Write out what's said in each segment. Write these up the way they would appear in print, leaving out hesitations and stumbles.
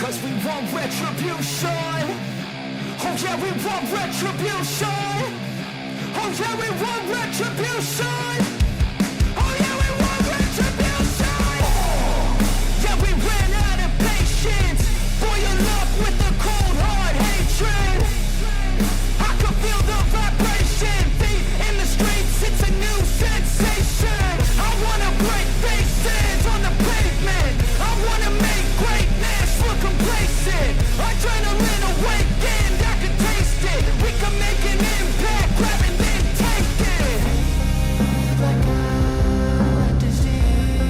Cause we want retribution. Oh yeah, we want retribution. Oh yeah, we want retribution. Oh yeah, we want retribution. Yeah, we ran out of patience. Boil up with the cold hard hatred. I can feel the vibration. Feet in the streets, it's a new sensation. I wanna break faces on the pavement. I wanna make greatness look complacent. Adrenaline awakened, I can taste it. We can make an impact, grab and then take it. Like a disease,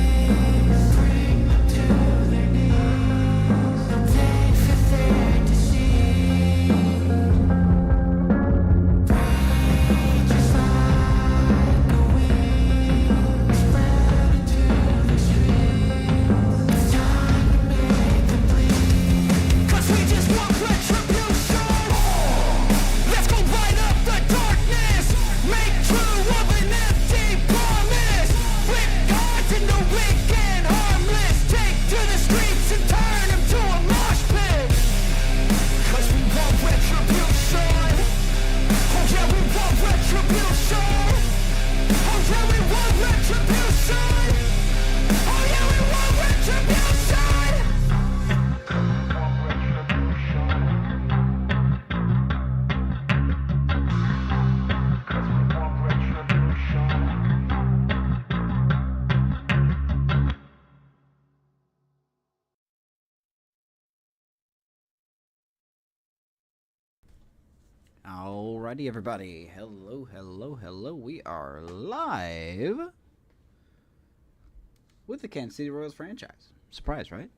bring them to their knees. They feel their disease. Just like a weed, spread into the streets. It's time to make them bleed. Cause we just want retribution. Let's go light up the darkness. Make true of an empty promise. Flip cards into weak and harmless. Take to the streets and turn them to a mosh pit. Cause we want retribution. Oh yeah, we want retribution. Oh yeah, we want retribution. Oh yeah, we want retribution. Alrighty, everybody. Hello, hello, hello. We are live with the Kansas City Royals franchise. Surprise, right?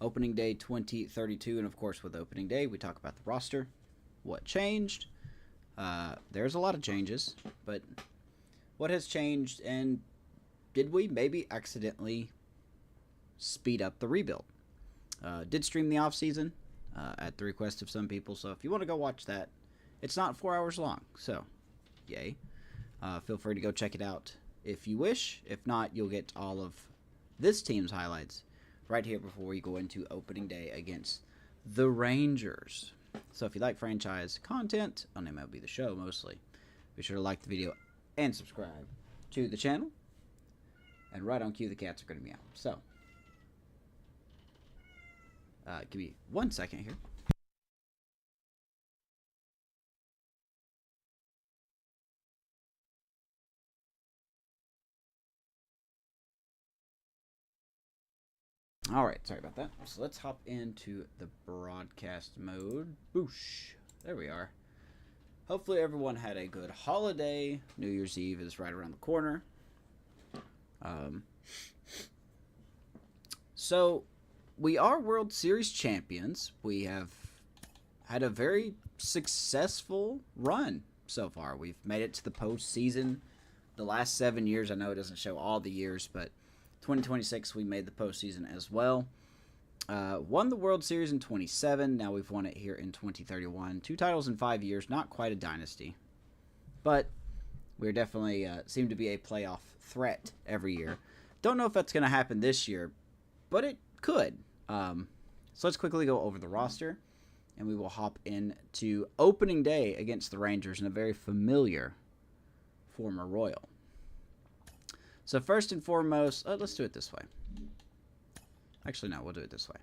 Opening day 2032, and of course, with opening day, we talk about the roster, what changed. There's a lot of changes, but what has changed, and did we maybe accidentally speed up the rebuild? Did stream the offseason at the request of some people, so if you want to go watch that, it's not 4 hours long, so yay. Feel free to go check it out if you wish. If not, you'll get all of this team's highlights right here before we go into opening day against the Rangers. So if you like franchise content on MLB The Show mostly, be sure to like the video and subscribe to the channel. And right on cue, the cats are going to be out. So, give me 1 second here. Alright, sorry about that. So let's hop into the broadcast mode. Boosh. There we are. Hopefully everyone had a good holiday. New Year's Eve is right around the corner. So, we are World Series champions. We have had a very successful run so far. We've made it to the postseason the last 7 years. I know it doesn't show all the years, but 2026 we made the postseason as well. Won the World Series in 27. Now we've won it here in 2031. 2 titles in 5 years. Not quite a dynasty, but we're definitely seem to be a playoff threat every year. Don't know if that's going to happen this year, but it could. So let's quickly go over the roster, and we will hop into opening day against the Rangers in a very familiar former Royal. So first and foremost, let's do it this way. Actually, no, we'll do it this way.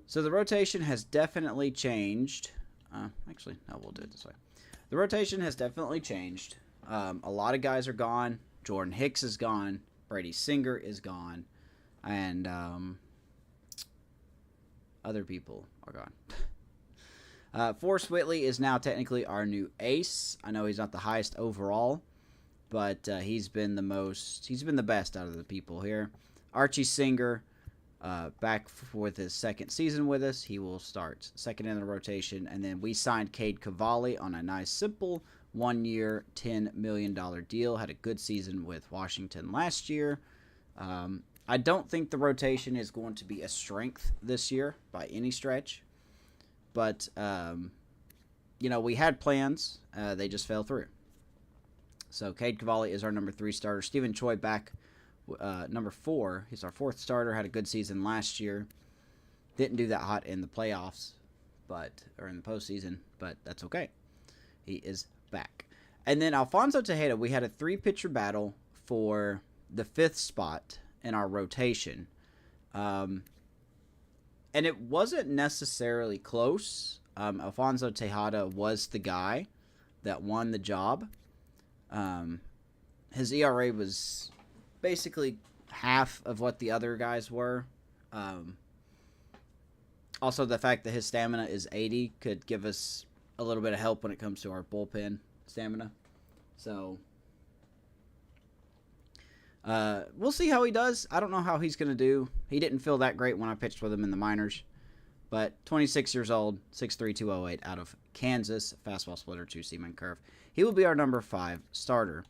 So the rotation has definitely changed. Actually, no, we'll do it this way. The rotation has definitely changed. A lot of guys are gone. Jordan Hicks is gone. Brady Singer is gone. And other people are gone. Forrest Whitley is now technically our new ace. I know he's not the highest overall, but he's been the best out of the people here. Archie Singer, back with his second season with us. He will start second in the rotation. And then we signed Cade Cavalli on a nice, simple 1-year, $10 million deal. Had a good season with Washington last year. I don't think the rotation is going to be a strength this year by any stretch. But, you know, we had plans. They just fell through. So Cade Cavalli is our number 3 starter. Stephen Choi back number 4. He's our 4th starter. Had a good season last year. Didn't do that hot in the playoffs, or in the postseason, but that's okay. He is back. And then Alfonso Tejeda, we had a 3-pitcher battle for the 5th spot in our rotation. And it wasn't necessarily close. Alfonso Tejeda was the guy that won the job. His ERA was basically half of what the other guys were. Also, the fact that his stamina is 80 could give us a little bit of help when it comes to our bullpen stamina. So, we'll see how he does. I don't know how he's going to do. He didn't feel that great when I pitched with him in the minors. But 26 years old, 6'3", 208 out of Kansas. Fastball splitter, 2-seam curve. He will be our number 5 starter.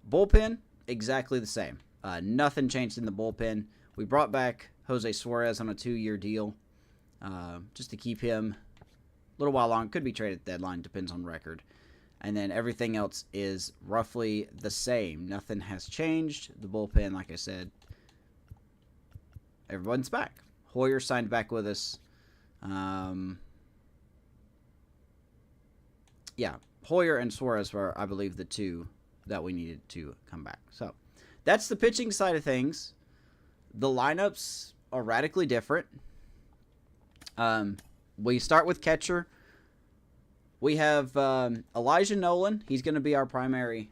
Bullpen, exactly the same. Nothing changed in the bullpen. We brought back Jose Suarez on a 2-year deal just to keep him a little while long. Could be traded at the deadline, depends on record. And then everything else is roughly the same. Nothing has changed. The bullpen, like I said, everyone's back. Hoyer signed back with us. Hoyer and Suarez were, I believe, the 2 that we needed to come back. So that's the pitching side of things. The lineups are radically different. We start with catcher. We have Elijah Nolan. He's going to be our primary,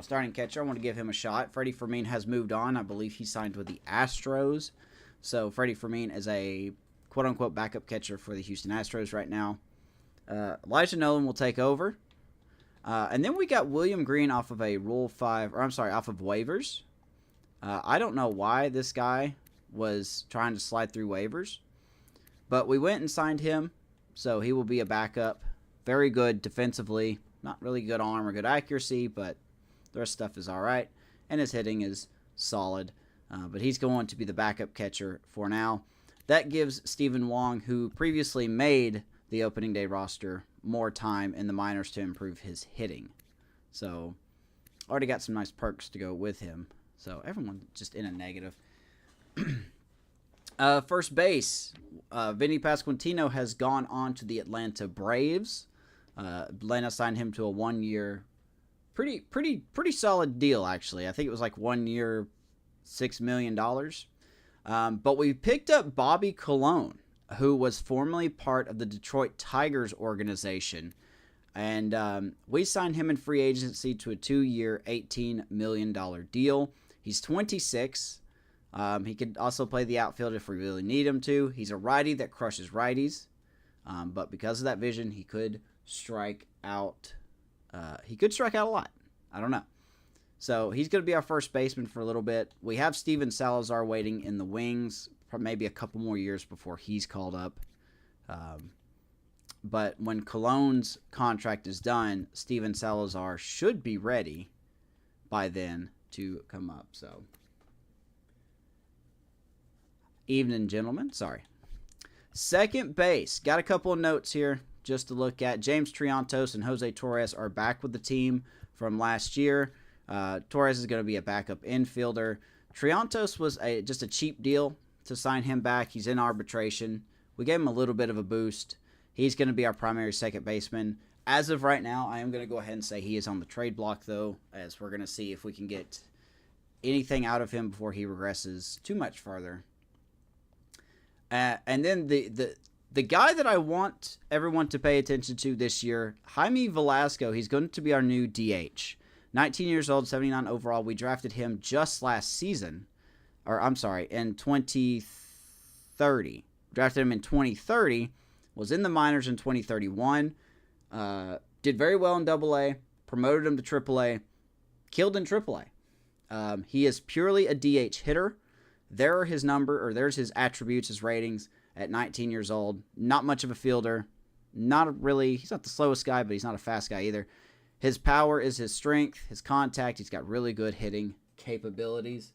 starting catcher. I want to give him a shot. Freddie Fermin has moved on. I believe he signed with the Astros. So Freddie Fermin is a quote-unquote backup catcher for the Houston Astros right now. Elijah Nolan will take over. And then we got William Green off of off of waivers. I don't know why this guy was trying to slide through waivers. But we went and signed him, so he will be a backup. Very good defensively. Not really good arm or good accuracy, but the rest of stuff is all right. And his hitting is solid. But he's going to be the backup catcher for now. That gives Stephen Wong, who previously made the opening day roster, more time in the minors to improve his hitting. So, already got some nice perks to go with him. So, everyone just in a negative. First base, Vinny Pasquantino has gone on to the Atlanta Braves. Atlanta signed him to a 1-year, pretty solid deal, actually. I think it was like 1 year, $6 million. But we picked up Bobby Colon, who was formerly part of the Detroit Tigers organization. And we signed him in free agency to a 2-year, $18 million deal. He's 26. He could also play the outfield if we really need him to. He's a righty that crushes righties. But because of that vision, he could strike out. He could strike out a lot. I don't know. So he's going to be our first baseman for a little bit. We have Steven Salazar waiting in the wings for maybe a couple more years before he's called up. But when Colon's contract is done, Steven Salazar should be ready by then to come up. So, evening, gentlemen. Sorry. Second base. Got a couple of notes here just to look at. James Triantos and Jose Torres are back with the team from last year. Torres is going to be a backup infielder. Triantos was just a cheap deal to sign him back. He's in arbitration. We gave him a little bit of a boost. He's going to be our primary second baseman. As of right now, I am going to go ahead and say he is on the trade block, though, as we're going to see if we can get anything out of him before he regresses too much further. And then the guy that I want everyone to pay attention to this year, Jaime Velasco, he's going to be our new DH. 19 years old, 79 overall. We drafted him just last season. In 2030. Drafted him in 2030. Was in the minors in 2031. Did very well in AA. Promoted him to AAA. Killed in AAA. He is purely a DH hitter. There's his attributes, his ratings at 19 years old. Not much of a fielder. He's not the slowest guy, but he's not a fast guy either. His power is his strength, his contact. He's got really good hitting capabilities.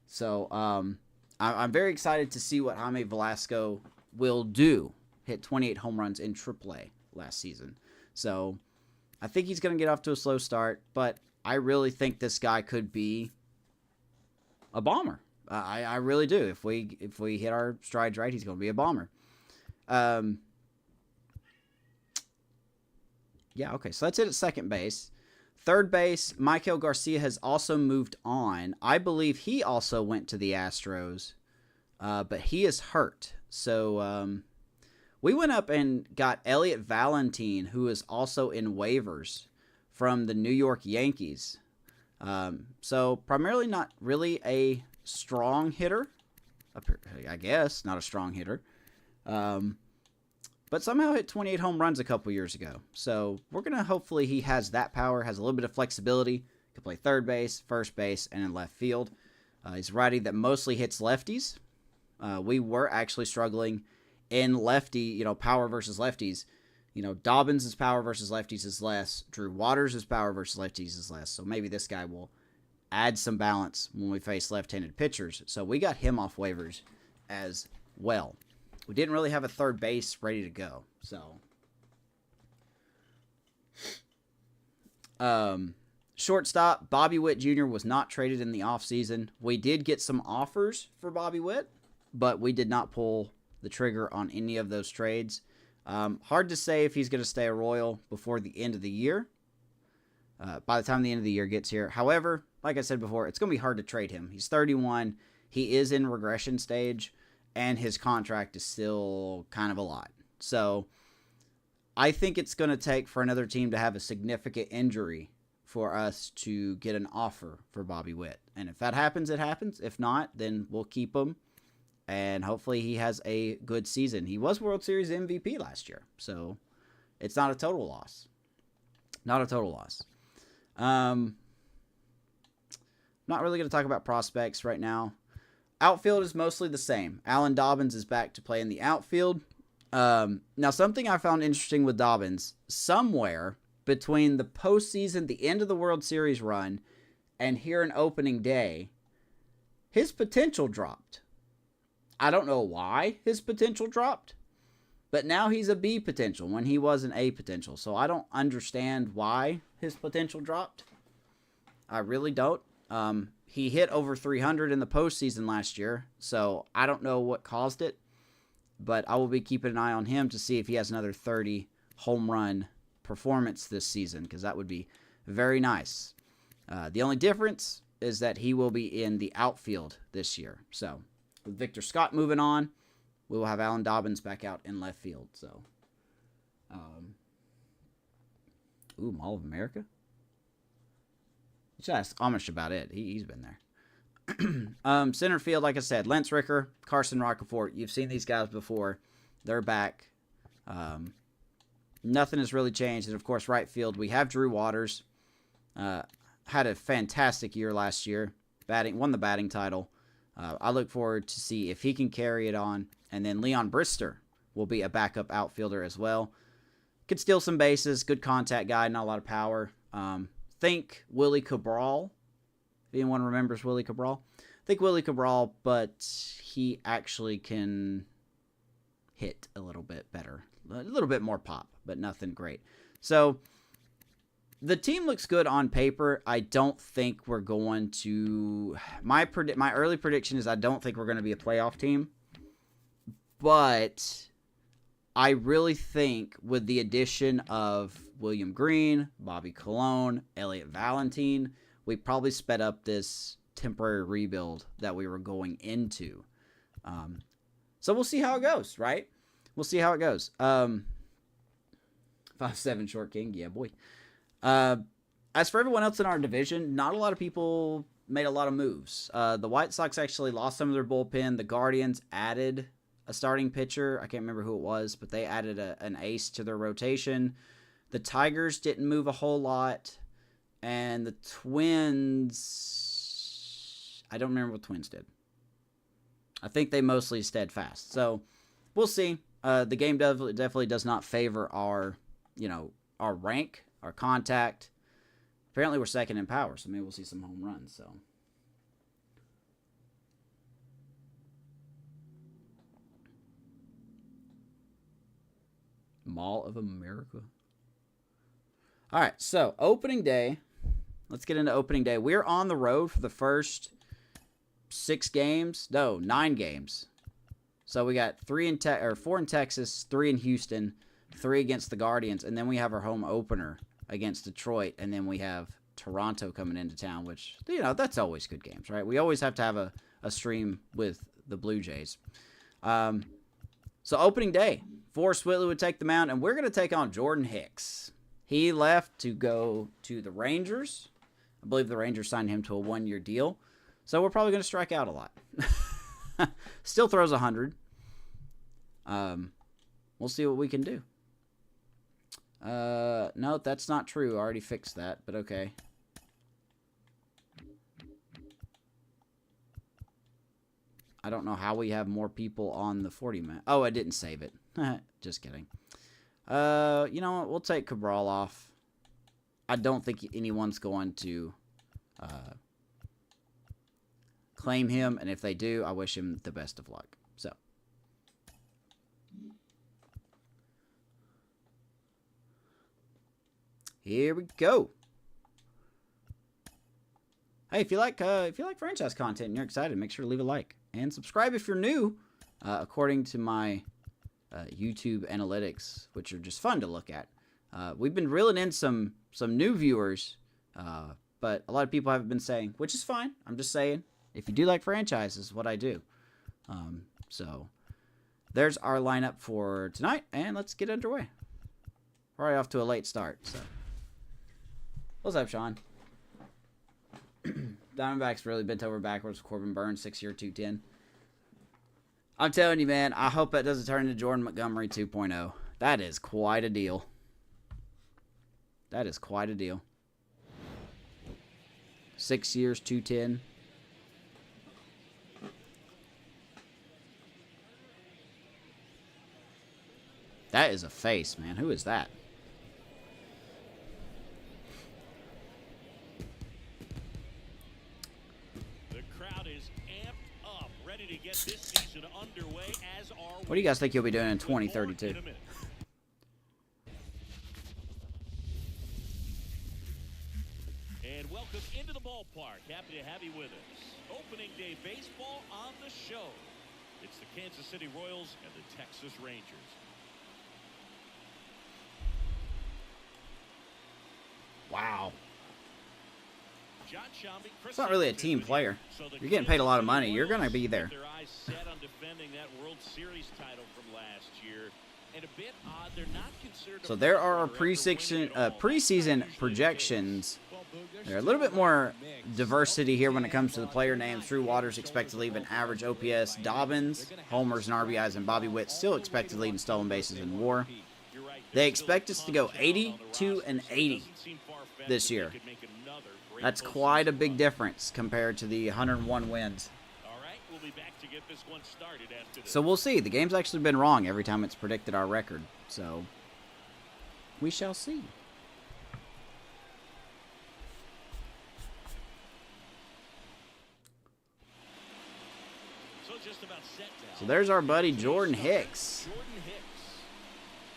So I'm very excited to see what Jaime Velasco will do. Hit 28 home runs in AAA last season. So I think he's going to get off to a slow start, but I really think this guy could be a bomber. I really do. If we hit our strides right, he's going to be a bomber. Yeah, okay. So that's it at second base. Third base, Michael Garcia has also moved on. I believe he also went to the Astros, but he is hurt. So we went up and got Elliot Valentine, who is also in waivers from the New York Yankees. So primarily not really a strong hitter. I guess not a strong hitter. But somehow hit 28 home runs a couple years ago. So we're going to hopefully he has that power, has a little bit of flexibility, can play third base, first base, and in left field. He's a righty that mostly hits lefties. We were actually struggling in lefty, power versus lefties. Dobbins' power versus lefties is less. Drew Waters' power versus lefties is less. So maybe this guy will add some balance when we face left-handed pitchers. So we got him off waivers as well. We didn't really have a third base ready to go. So, shortstop, Bobby Witt Jr. was not traded in the offseason. We did get some offers for Bobby Witt, but we did not pull the trigger on any of those trades. Hard to say if he's going to stay a Royal before the end of the year. By the time the end of the year gets here. However, like I said before, it's going to be hard to trade him. He's 31. He is in regression stage. And his contract is still kind of a lot. So I think it's going to take for another team to have a significant injury for us to get an offer for Bobby Witt. And if that happens, it happens. If not, then we'll keep him. And hopefully he has a good season. He was World Series MVP last year. So it's not a total loss. Not a total loss. Not really going to talk about prospects right now. Outfield is mostly the same. Alan Dobbins is back to play in the outfield. Now, something I found interesting with Dobbins, somewhere between the postseason, the end of the World Series run, and here in opening day, his potential dropped. I don't know why his potential dropped, but now he's a B potential when he was an A potential. So I don't understand why his potential dropped. I really don't. He hit over 300 in the postseason last year, so I don't know what caused it, but I will be keeping an eye on him to see if he has another 30 home run performance this season, because that would be very nice. The only difference is that he will be in the outfield this year. So with Victor Scott moving on, we will have Alan Dobbins back out in left field. So, Mall of America? You should ask Amish about it. He's been there. Center field, like I said, Lance Ricker, Carson Roccaforte. You've seen these guys before. They're back. Nothing has really changed. And, of course, right field, we have Drew Waters. Had a fantastic year last year. Won the batting title. I look forward to see if he can carry it on. And then Leon Brister will be a backup outfielder as well. Could steal some bases. Good contact guy. Not a lot of power. Think Willie Cabral. If anyone remembers Willie Cabral. Think Willie Cabral, but he actually can hit a little bit better. A little bit more pop, but nothing great. So the team looks good on paper. I don't think we're going to... My early prediction is I don't think we're going to be a playoff team. But I really think with the addition of William Green, Bobby Colon, Elliot Valentine, we probably sped up this temporary rebuild that we were going into. So we'll see how it goes, right? We'll see how it goes. 5'7" Short King, yeah, boy. As for everyone else in our division, not a lot of people made a lot of moves. The White Sox actually lost some of their bullpen. The Guardians added a starting pitcher. I can't remember who it was, but they added an ace to their rotation. The Tigers didn't move a whole lot. And the Twins, I don't remember what Twins did. I think they mostly steadfast. So we'll see. The game definitely does not favor our rank, our contact. Apparently we're second in power, so maybe we'll see some home runs. So Mall of America. All right, so opening day. Let's get into opening day. We're on the road for the first 6 games. No, 9 games. So we got 4 in Texas, 3 in Houston, 3 against the Guardians, and then we have our home opener against Detroit, and then we have Toronto coming into town, which, you know, that's always good games, right? We always have to have a stream with the Blue Jays. So opening day, Forrest Whitley would take the mound, and we're going to take on Jordan Hicks. He left to go to the Rangers. I believe the Rangers signed him to a 1-year deal. So we're probably going to strike out a lot. Still throws 100. We'll see what we can do. No, that's not true. I already fixed that, but okay. I don't know how we have more people on the 40 man. Oh, I didn't save it. Just kidding. You know what? We'll take Cabral off. I don't think anyone's going to claim him, and if they do, I wish him the best of luck. So, here we go. Hey, if you like franchise content and you're excited, make sure to leave a like and subscribe if you're new. According to my YouTube analytics, which are just fun to look at, we've been reeling in some new viewers, but a lot of people haven't been saying, which is fine. I'm just saying, if you do like franchises, what I do. So there's our lineup for tonight, and let's get underway. Already off to a late start. So what's up, Sean? Diamondbacks really bent over backwards. Corbin Burns, 6-year, 210. I'm telling you, man, I hope that doesn't turn into Jordan Montgomery 2.0. That is quite a deal. That is quite a deal. 6 years, 210. That is a face, man. Who is that? This season underway, as are what do you guys think you'll be doing in 2032? And welcome into the ballpark. Happy to have you with us. Opening day baseball on the show. It's the Kansas City Royals and the Texas Rangers. Wow. It's not really a team player. You're getting paid a lot of money. You're going to be there. So there are our preseason projections. There are a little bit more diversity here when it comes to the player names. Drew Waters expected to leave an average OPS. Dobbins, homers, and RBIs, and Bobby Witt still expected to lead in stolen bases and WAR. They expect us to go 82 and 80 this year. That's quite a big difference compared to the 101 wins. So we'll see. The game's actually been wrong every time it's predicted our record. So we shall see. So there's our buddy Jordan Hicks.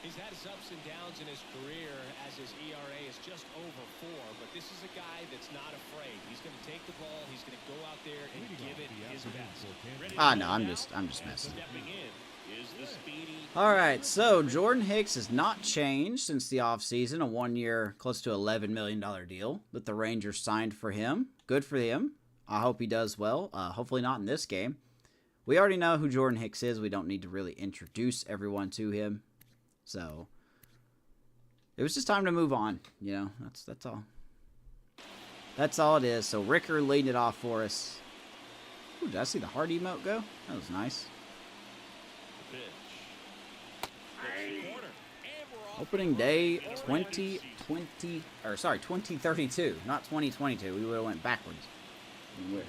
He's had his ups and downs in his career as his ERA is just over 4, but this is a guy that's not afraid. He's going to take the ball, he's going to go out there and give it his best. No, I'm just messing. All right, so Jordan Hicks has not changed since the offseason, a 1-year, close to $11 million deal that the Rangers signed for him. Good for him. I hope he does well. Hopefully not in this game. We already know who Jordan Hicks is. We don't need to really introduce everyone to him. So it was just time to move on, you know. That's all. That's all it is. So Ricker leading it off for us. Ooh, did I see the heart emote go? That was nice. Opening day 2032, not 2022. We would have went backwards. Weird.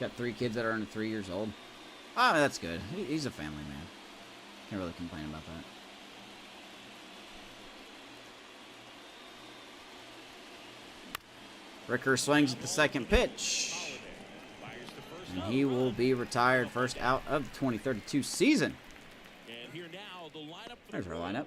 Got 3 kids that are under 3 years old. Oh, that's good. He's a family man. Can't really complain about that. Ricker swings at the second pitch. And he will be retired first out of the 2032 season. There's our lineup.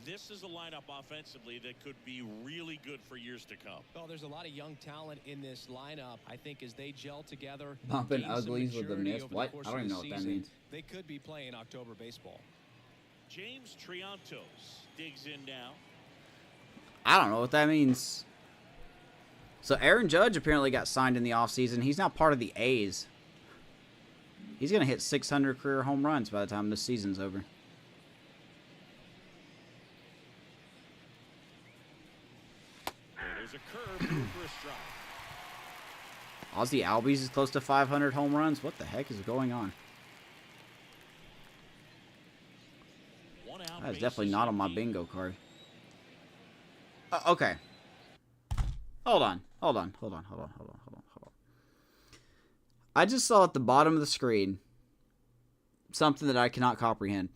This is a lineup offensively that could be really good for years to come. Well, there's a lot of young talent in this lineup. I think as they gel together, Bumping gain some uglies with the maturity miss. over What? course I don't of even the know what that season, means. they could be playing October baseball. James Triantos digs in now. I don't know what that means. So Aaron Judge apparently got signed in the offseason. He's now part of the A's. He's going to hit 600 career home runs by the time this season's over. There's a curve through for a strike. Ozzie Albies is close to 500 home runs. What the heck is going on? One out, That is bases definitely not on my empty. bingo card. Okay. Hold on. I just saw at the bottom of the screen something that I cannot comprehend.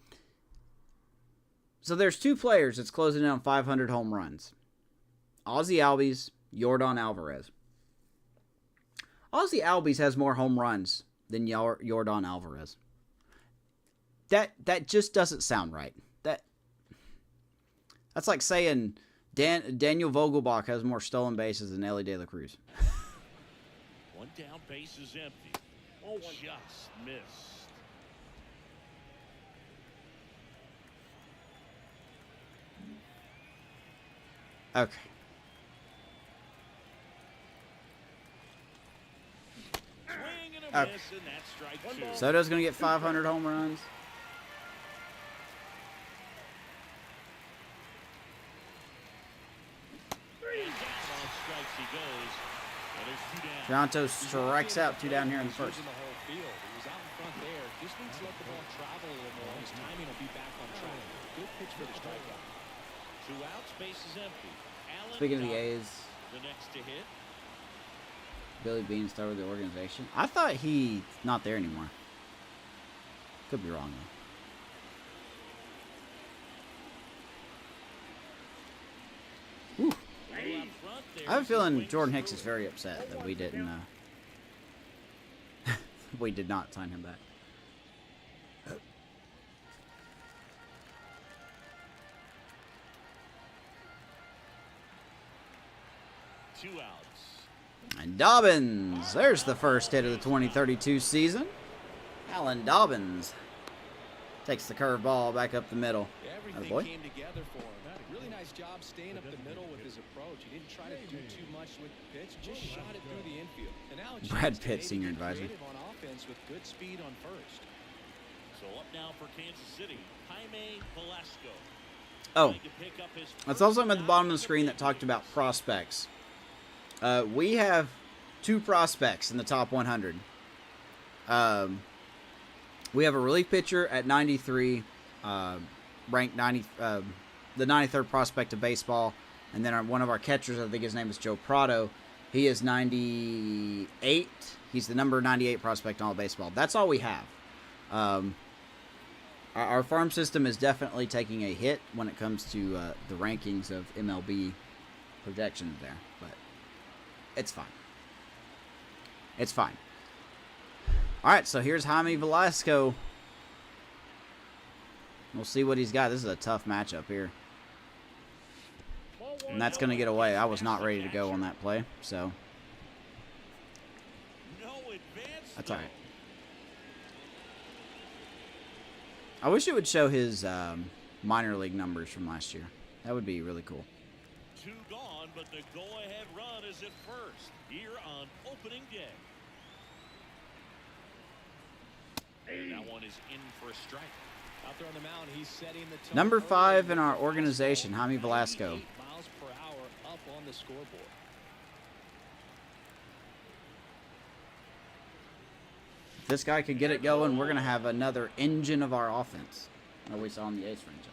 So there's two players that's closing in on 500 home runs. Ozzie Albies, Yordan Alvarez. Ozzie Albies has more home runs than Yordan Alvarez. That just doesn't sound right. That's like saying Daniel Vogelbach has more stolen bases than Ellie De La Cruz. One down, base is empty. Oh, just missed. Okay. Swing and a Okay. miss, and that's strike two. Soto's going to get 500 home runs. And down on strikes he goes. And there's two down. Toronto strikes out, 2 down here in the first. He's using the whole field. He was out in front there. Just needs to let the ball travel a little more. His timing will be back on track. Good pitch for the strikeout. Two outs, base is empty. Allen Speaking of the Dobbins, A's, the next to hit. Billy Bean started the organization. I thought he's not there anymore. Could be wrong, though. Whew. Little out front there. I have a feeling Swings Jordan Hicks through is it. very upset that we didn't, we did not sign him back. Two outs. And Dobbins, there's the first hit of the 2032 season. Alan Dobbins takes the curveball back up the middle. Everything Attaboy. came together for him. Really nice job staying up the middle with his approach. He didn't try to do too much with the pitch, just shot it through the infield. And now it's Brad chance to Pitt, maybe senior get advisor. creative on offense with good speed on first. So up now for Kansas City, Jaime Velasco. Oh, Trying to pick up his that's first also at the bottom of the out screen that talked about prospects. We have 2 prospects in the top 100. We have a relief pitcher at 93, ranked 90, the 93rd prospect of baseball, and then one of our catchers, I think his name is Joe Prado. He is 98. He's the number 98 prospect in all of baseball. That's all we have. Our farm system is definitely taking a hit when it comes to the rankings of MLB projections there, but it's fine. It's fine. All right, so here's Jaime Velasco. We'll see what he's got. This is a tough matchup here. And that's going to get away. I was not ready to go on that play, so No advance. that's all right. I wish it would show his minor league numbers from last year. That would be really cool. Two gone, but the go-ahead run is at first here on opening day. And that one is in for a strike. Out there on the mound, he's setting the tone. Number early 5 in with our the organization, fastball, Jaime Velasco. 98 miles per hour up on the scoreboard. If this guy could get it going, we're going to have another engine of our offense, like we saw in the A's franchise.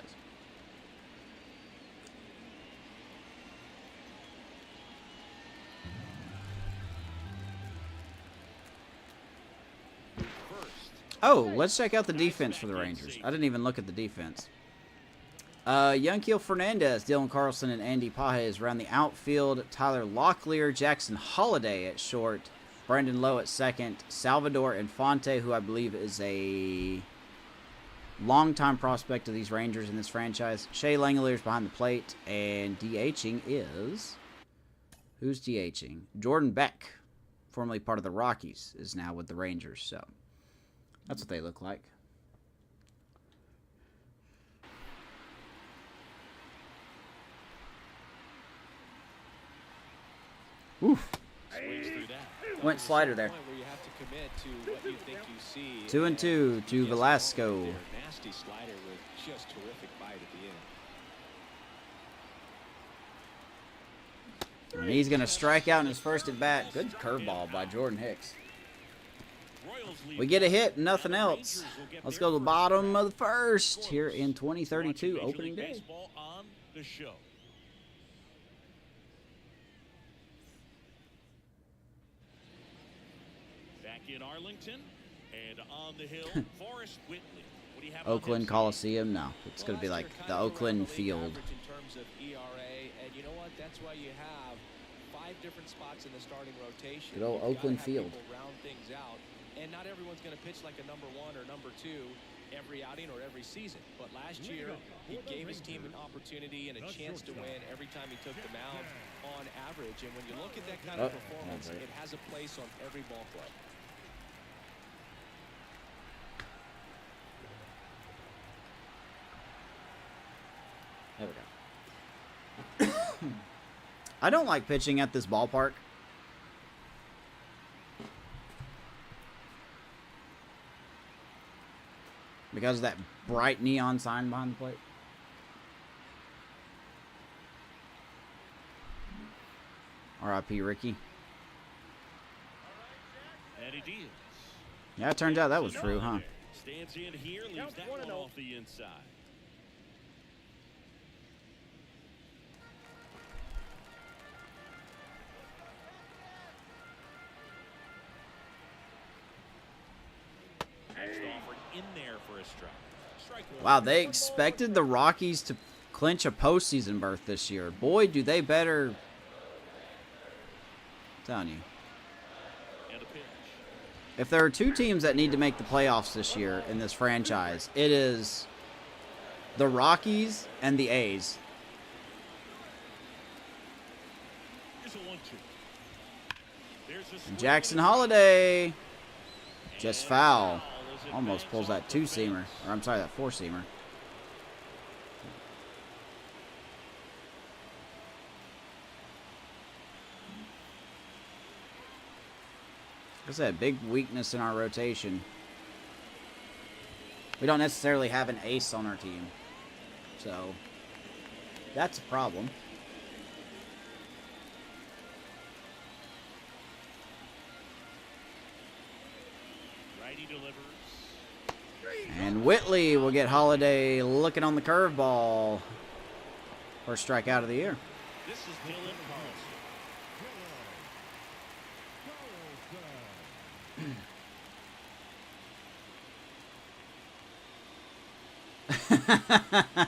Oh, let's check out the defense for the Rangers. I didn't even look at the defense. Yanquiel Fernandez, Dylan Carlson, and Andy Pages around the outfield. Tyler Locklear, Jackson Holiday at short. Brandon Lowe at second. Salvador Infante, who I believe is a longtime prospect of these Rangers in this franchise. Shea Langelier's behind the plate, and DHing is... Who's DHing? Jordan Beck, formerly part of the Rockies, is now with the Rangers, so that's what they look like. Oof. Went slider there. 2-2 to Velasco. Nasty slider with just terrific bite at the end. And he's going to strike out in his first at bat. Good curveball by Jordan Hicks. We get a hit, nothing else. Let's go to the bottom of the first here in 2032 opening day. Back in Arlington and on the hill, Forrest Whitley. What do you have? Oakland Coliseum? No, it's going to be like the Oakland Field. In terms of ERA, and you know what? That's why you have 5 different spots in the starting rotation. Good old Oakland Field. Round things out, and not everyone's going to pitch like a number 1 or number 2 every outing or every season. But last year, he gave his team an opportunity and a chance to win every time he took the mound on average. And when you look at that kind of performance, it has a place on every ball club. There we go. I don't like pitching at this ballpark. Because of that bright neon sign behind the plate. R.I.P. Ricky. Eddie Diaz. Yeah, it turns out that was true, huh? Stands in here, leaves that one off the inside. In there for a strike. Wow, they expected the Rockies to clinch a postseason berth this year. Boy, do they better. I'm telling you. If there are 2 teams that need to make the playoffs this year in this franchise, it is the Rockies and the A's. And Jackson Holiday, just foul. Almost pulls that 2-seamer. Or I'm sorry, that 4-seamer. Like I said, big weakness in our rotation. We don't necessarily have an ace on our team. So, that's a problem. Righty delivers. And Whitley will get Holiday looking on the curveball. First strikeout of the year. This is Dylan Carlson.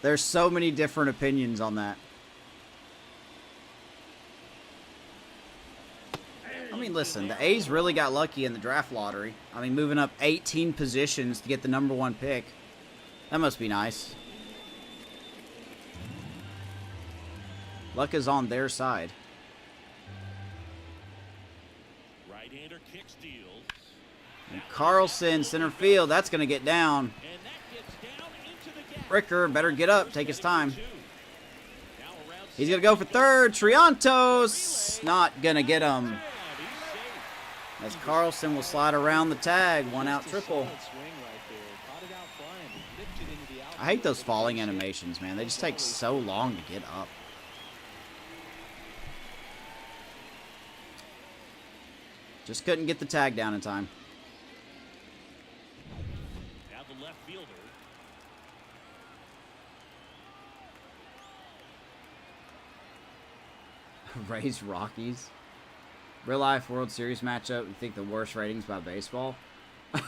There's so many different opinions on that. I mean, listen, the A's really got lucky in the draft lottery. I mean, moving up 18 positions to get the #1 pick. That must be nice. Luck is on their side. Right-hander kick steals. And Carlson, center field. That's going to get down. And that gets down into the gap. Ricker better get up. Take his time. He's going to go for third. Triantos not going to get him. As Carlson will slide around the tag. 1-out triple. I hate those falling animations, man. They just take so long to get up. Just couldn't get the tag down in time. Now the left fielder. Rays Rockies. Real life World Series matchup. You think the worst ratings by baseball? You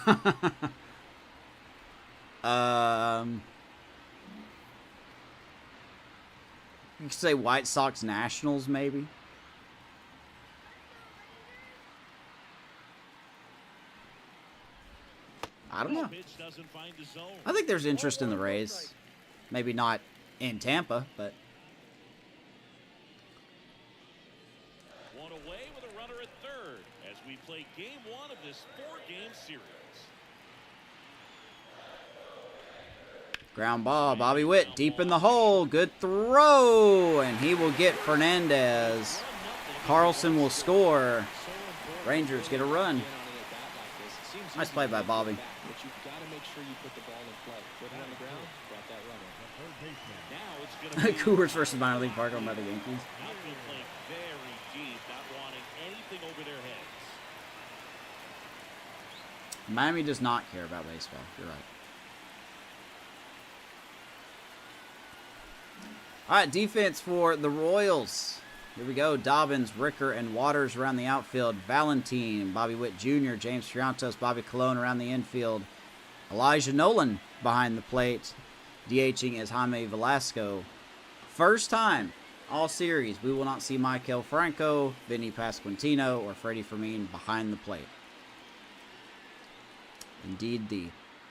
could say White Sox Nationals, maybe. I don't know. Pitch doesn't find the zone. I think there's interest in the Rays. Maybe not in Tampa, but One away with a runner at third as we play game one of this 4-game series. ground ball. Bobby Witt deep in the hole. Good throw. And he will get Fernandez. Carlson will score. Rangers get a run. Nice play by Bobby. But you've got to make sure you put the ball in play. Put it on the ground. Brought that runner. Now it's going to be Cougars versus minor league park on by the Yankees. outfield playing very deep, not wanting anything over their heads. Miami does not care about baseball. You're right. All right, defense for the Royals. Here we go. Dobbins, Ricker, and Waters around the outfield. Valentin, Bobby Witt Jr., James Triantos, Bobby Colon around the infield. Elijah Nolan behind the plate. DHing as Jaime Velasco. First time all series we will not see Maikel Franco, Vinny Pasquantino, or Freddie Fermin behind the plate. Indeed, the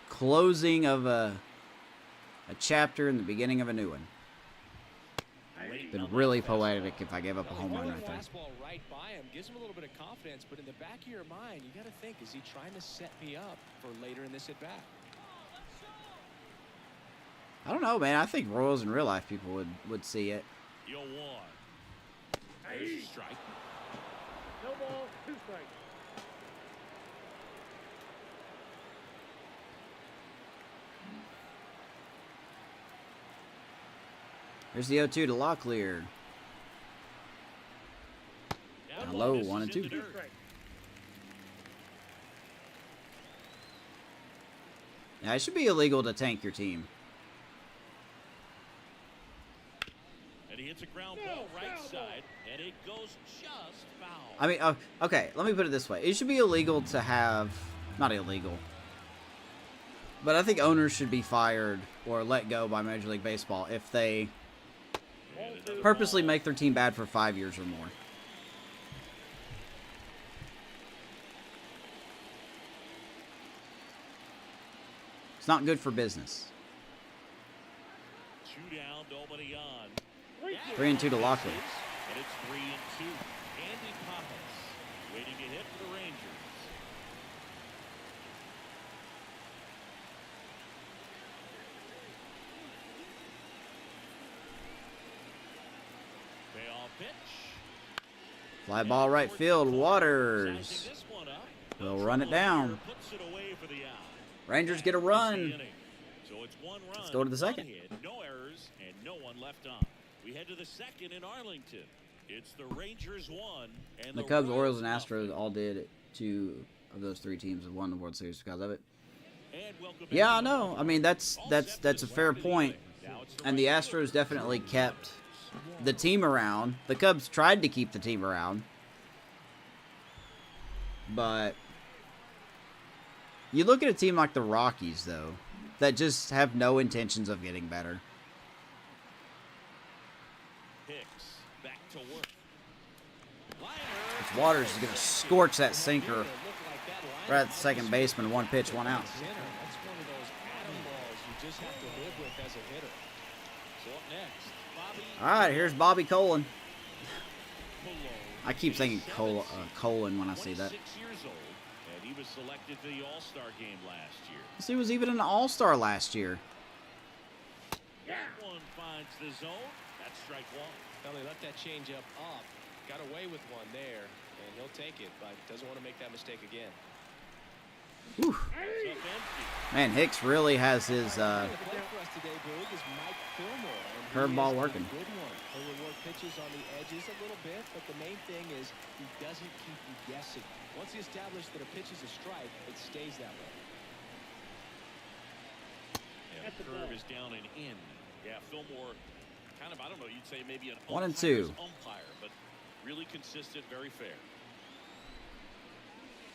closing of a chapter and the beginning of a new one. Been really poetic if I gave up a home run right there. Fastball right by him gives him a little bit of confidence, but in the back of your mind, you got to think: is he trying to set me up for later in this at bat? I don't know, man. I think Royals in real life people would see it. Yo, one. There's a strike. No ball, 2 strikes. Here's the 0-2 to Locklear. Down low, misses 1 and in the 2. dirt. Yeah, it should be illegal to tank your team. And he hits a ground ball right side, and it goes just foul. I mean, okay, let me put it this way. It should be illegal to have, not illegal, but I think owners should be fired or let go by Major League Baseball if they purposely make their team bad for 5 years or more. It's not good for business. 2 down, nobody on. 3 and 2 to Locklear. And it's 3 and 2. Andy Pappas waiting to hit for the Rangers. Payoff pitch. Fly ball right field. Waters Sizing this one up. will run it down. Puts it away for the out. Rangers get a run. So it's 1 run. Let's go to the second. 1 hit, no errors, and no one left on. We head to the second in Arlington. It's the Rangers 1 and The Cubs, Orioles, and Astros all did. 2 of those 3 teams have won the World Series because of it. Yeah, I know. I mean, that's a fair point. And the Astros definitely kept the team around. The Cubs tried to keep the team around. But you look at a team like the Rockies, though, that just have no intentions of getting better. Hicks back to work. Waters is going to scorch that sinker right at the second baseman. 1 pitch, 1 out. That's one of those atom balls you just have to live with as a hitter. So up next, Bobby All right, here's Bobby Colon. Colon. I keep thinking Colon when I see that. 26 years old, and he was selected to the All-Star game last year. He was even an All-Star last year. That one finds the zone. That's strike 1. Well, they let that change up. Got away with one there, and he'll take it, but doesn't want to make that mistake again. Whew. It's up empty. Man, Hicks really has his The play for us today, Boog, is Mike Fillmore. And he curveball is a working. Good one. He'll reward pitches on the edges a little bit, but the main thing is he doesn't keep you guessing. Once he establishes that a pitch is a strike, it stays that way. And the curve is down and in. Yeah, Fillmore, kind of, I don't know, you'd say maybe an 1 and umpire's 2. umpire, but really consistent, very fair.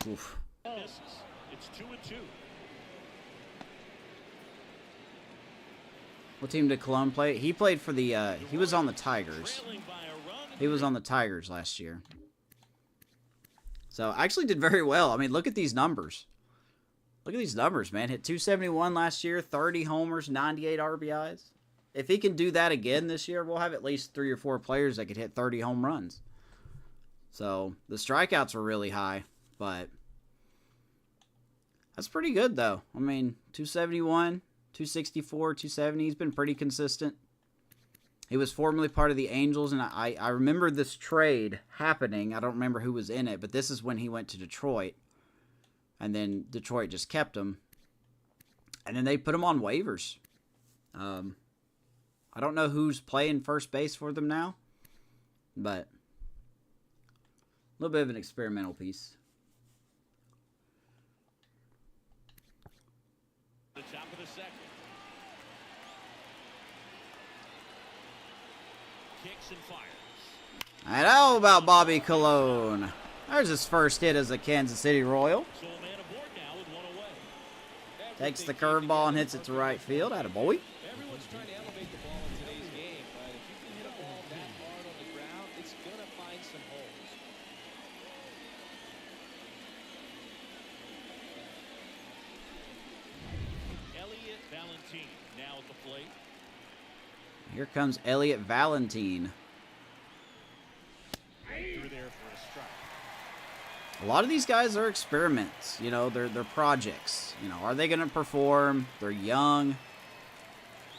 Oof. Misses. It's 2 and 2. What team did Colon play? He played for the, he was on the Tigers. Trailing by a run. He was on the Tigers last year. So, actually did very well. I mean, look at these numbers. Look at these numbers, man. Hit 271 last year, 30 homers, 98 RBIs. If he can do that again this year, we'll have at least 3 or 4 players that could hit 30 home runs. So the strikeouts were really high, but that's pretty good, though. I mean, 271, 264, 270. He's been pretty consistent. He was formerly part of the Angels, and I remember this trade happening. I don't remember who was in it, but this is when he went to Detroit. And then Detroit just kept him. And then they put him on waivers. I don't know who's playing first base for them now. But a little bit of an experimental piece. The top of the second. Kicks and fires. And how about Bobby Colon? There's his first hit as a Kansas City Royal. So a man aboard now with 1 away. Takes the curveball and hits it to right field. Attaboy. Everyone's trying to elevate the ball in today's game, but if you can hit a ball that hard on the ground, it's going to find some holes. Elliot Valentine now at the plate. Here comes Elliot Valentine. Through there for a strike. A lot of these guys are experiments. You know, they're projects. You know, are they going to perform? They're young.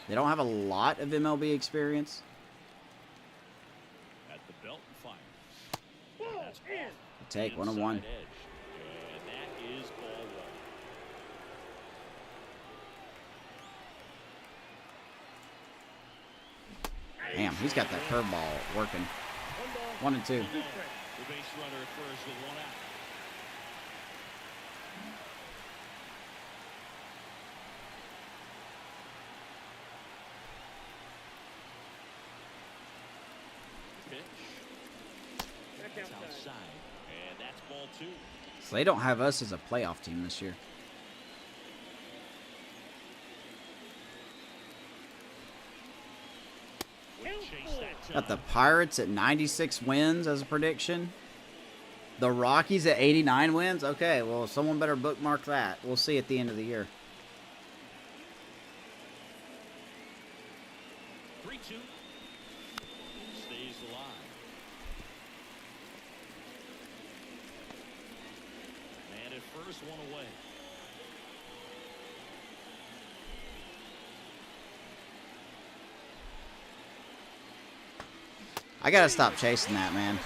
They don't have a lot of MLB experience. At the belt and fires. That's ball. Take Inside 1-1. edge. And that is ball 1. Damn, he's got that curveball working. 1 and 2. The base runner at first with 1 out. Pitch. That's outside. And that's ball 2. So they don't have us as a playoff team this year. Got the Pirates at 96 wins as a prediction. The Rockies at 89 wins. Okay, well, someone better bookmark that. We'll see at the end of the year. 3-2. Stays alive. Man at first, 1 away. I gotta stop chasing that, man.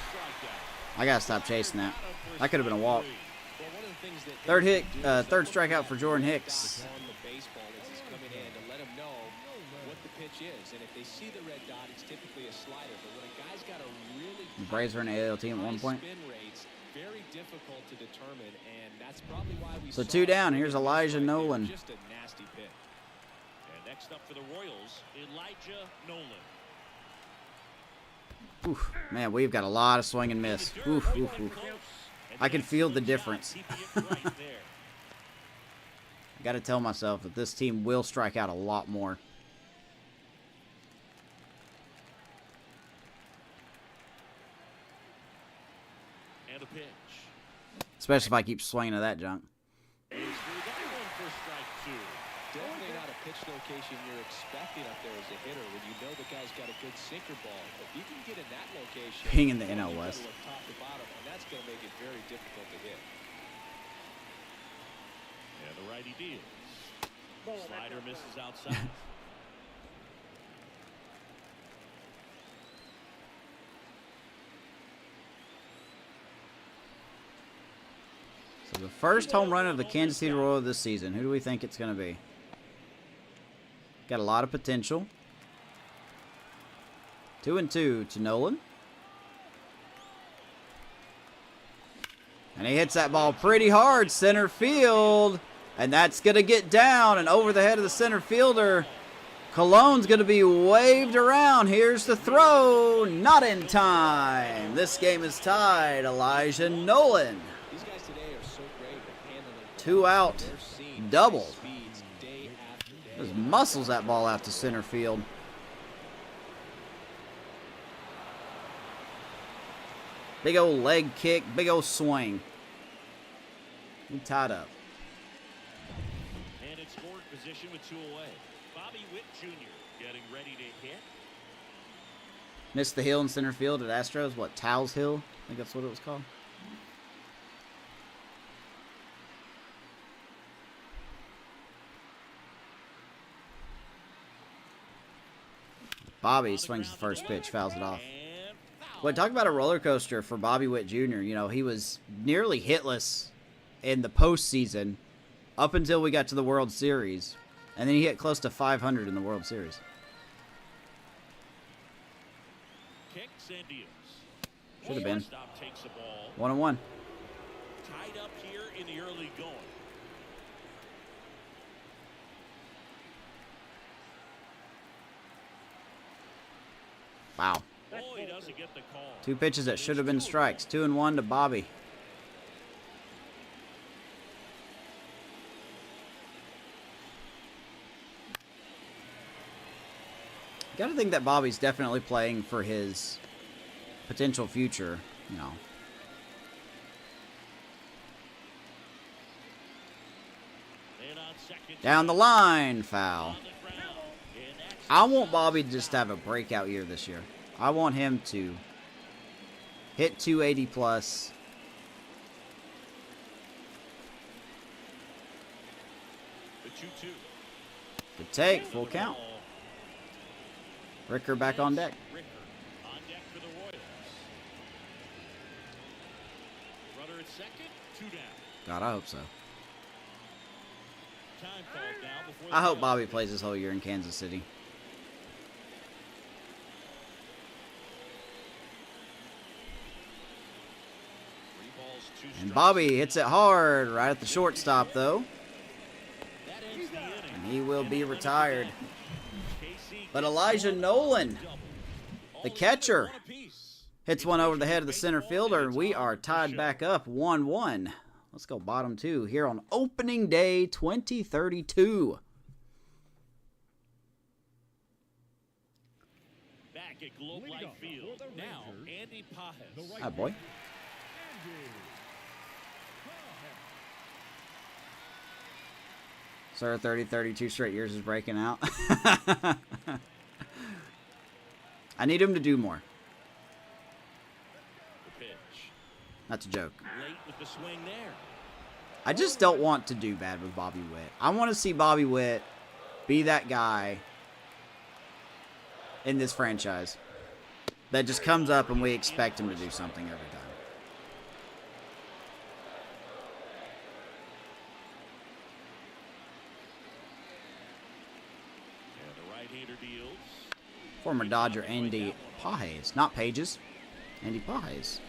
I gotta stop chasing that. That could have been a walk. Third hit, third strikeout for Jordan Hicks. On the baseball is he's coming in to let them know what the pitch is, and if they see the red dot, it's typically a slider. But when a guy's got a really Braves are an AL team at one point. spin rates, very difficult to determine, and that's probably why we So saw 2 down. Here's right Elijah there, Nolan. just a nasty pitch. And next up for the Royals, Elijah Nolan. Oof, man, we've got a lot of swing and miss. Oof, oof, oof. I can feel the difference. I got to tell myself that this team will strike out a lot more. And a pitch. Especially if I keep swinging at that junk. Definitely not a pitch location you're expecting up there as a hitter when you know the guy's got a good sinker ball. If you can get in that location, Being in the you NL gotta West. look top to bottom, and that's going to make it very difficult to hit. And the righty deals. Ball, Slider that's misses outside. So the first home run of the Kansas City Royals this season. Who do we think it's going to be? Got a lot of potential. 2-2 to Nolan. And he hits that ball pretty hard, center field. And that's going to get down and over the head of the center fielder. Cologne's going to be waved around. Here's the throw. Not in time. This game is tied. Elijah Nolan. These guys today are so great at handling the ball. 2 out. They're seeing Double. speeds day after day. Just muscles that ball out to center field. Big old leg kick, big old swing. He tied up. scoring position with 2 away. Bobby Witt Jr. getting ready to hit. Missed the hill in center field at Astros. What, Towels Hill? I think that's what it was called. Bobby swings the first pitch, fouls it off. But talk about a roller coaster for Bobby Witt Jr. You know, he was nearly hitless in the postseason up until we got to the World Series. And then he hit close to 500 in the World Series. Kicks and deals. Should have been. Shortstop takes the ball. 1-1. Tied up here in the early going. Wow. Oh, he doesn't get the call. 2 pitches that should have been strikes. 2-1 to Bobby. Got to think that Bobby's definitely playing for his potential future, you know. Down the line, foul. I want Bobby to just have a breakout year this year. I want him to hit 280 plus. The 2-2. Good take, full count. Ricker back on deck. Ricker on deck for the Royals. Runner at second, 2 down. God, I hope so. Time called now before I the hope bell. Bobby plays this whole year in Kansas City. Three balls, 2 And strikes. Bobby hits it hard right at the shortstop, though. That ends the inning. And he will be retired. KC But Elijah Nolan, double. the catcher, One apiece. hits one over the head of the center fielder, and we are tied back up 1-1. Let's go bottom 2 here on opening day 2032. Back at Globe Life Field. Now, Andy Pajes. Hi, boy. Sir, 32 straight years is breaking out. I need him to do more. The pitch. That's a joke. Late with the swing there. I just don't want to do bad with Bobby Witt. I want to see Bobby Witt be that guy in this franchise that just comes up and we expect him to do something every time. And the right-hander deals. Former Dodger Andy Pajes, not Pages, Andy Pajes.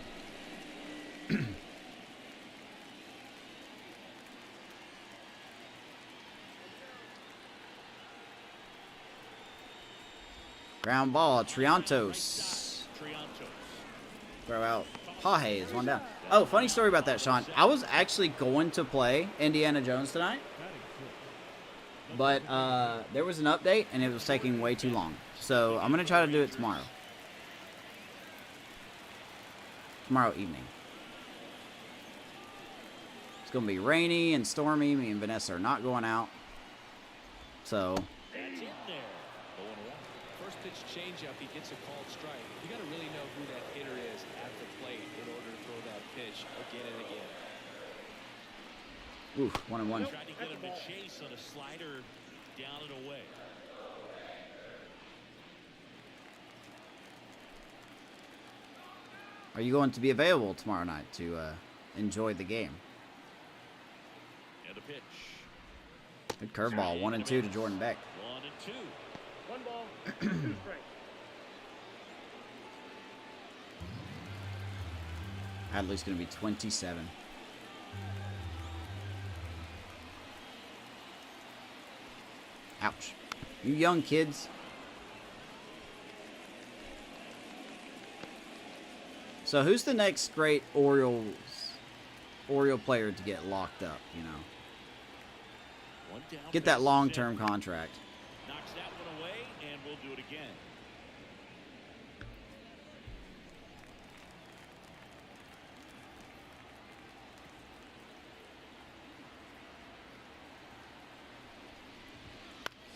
Ground ball, Triantos. Triantos. Throw out Pajes, 1 down. Oh, funny story about that, Sean. I was actually going to play Indiana Jones tonight, but there was an update and it was taking way too long. So I'm going to try to do it tomorrow. Tomorrow evening. It's going to be rainy and stormy. Me and Vanessa are not going out. So That's in there. 0-1. First pitch changeup, he gets a called strike. You got to really know who that hitter is at the plate in order to throw that pitch again and again. oof, 1-1. Tried to get him to chase on a slider down and away. Are you going to be available tomorrow night to enjoy the game? And the pitch. Good curveball, 1-2 to Jordan Beck. 1-2. 1 ball, 2 strikes. Hadley's going to be 27. Ouch. You young kids. So who's the next great Oriole player to get locked up, you know? One down. Get that base, long-term contract. Knocks that one away, and we'll do it again.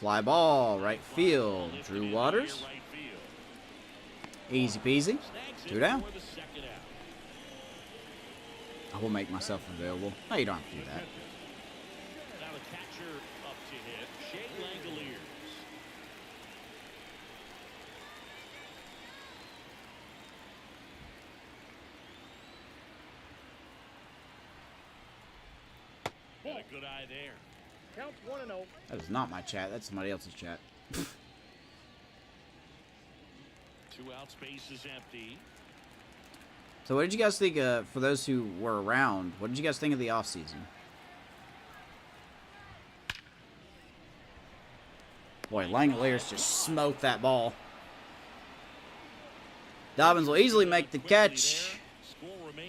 Fly ball, right field. Drew Waters. Right field. Easy peasy. Snags 2 it down. for the second out. I will make myself available. No, you don't have to do that. Now the catcher up to hit, Shea Langoliers. Got a good eye there. Counts 1-0. That is not my chat. That's somebody else's chat. 2 outs, base is empty. So what did you guys think, for those who were around, what did you guys think of the offseason? Boy, Langoliers just smoked that ball. Dobbins will easily make the catch.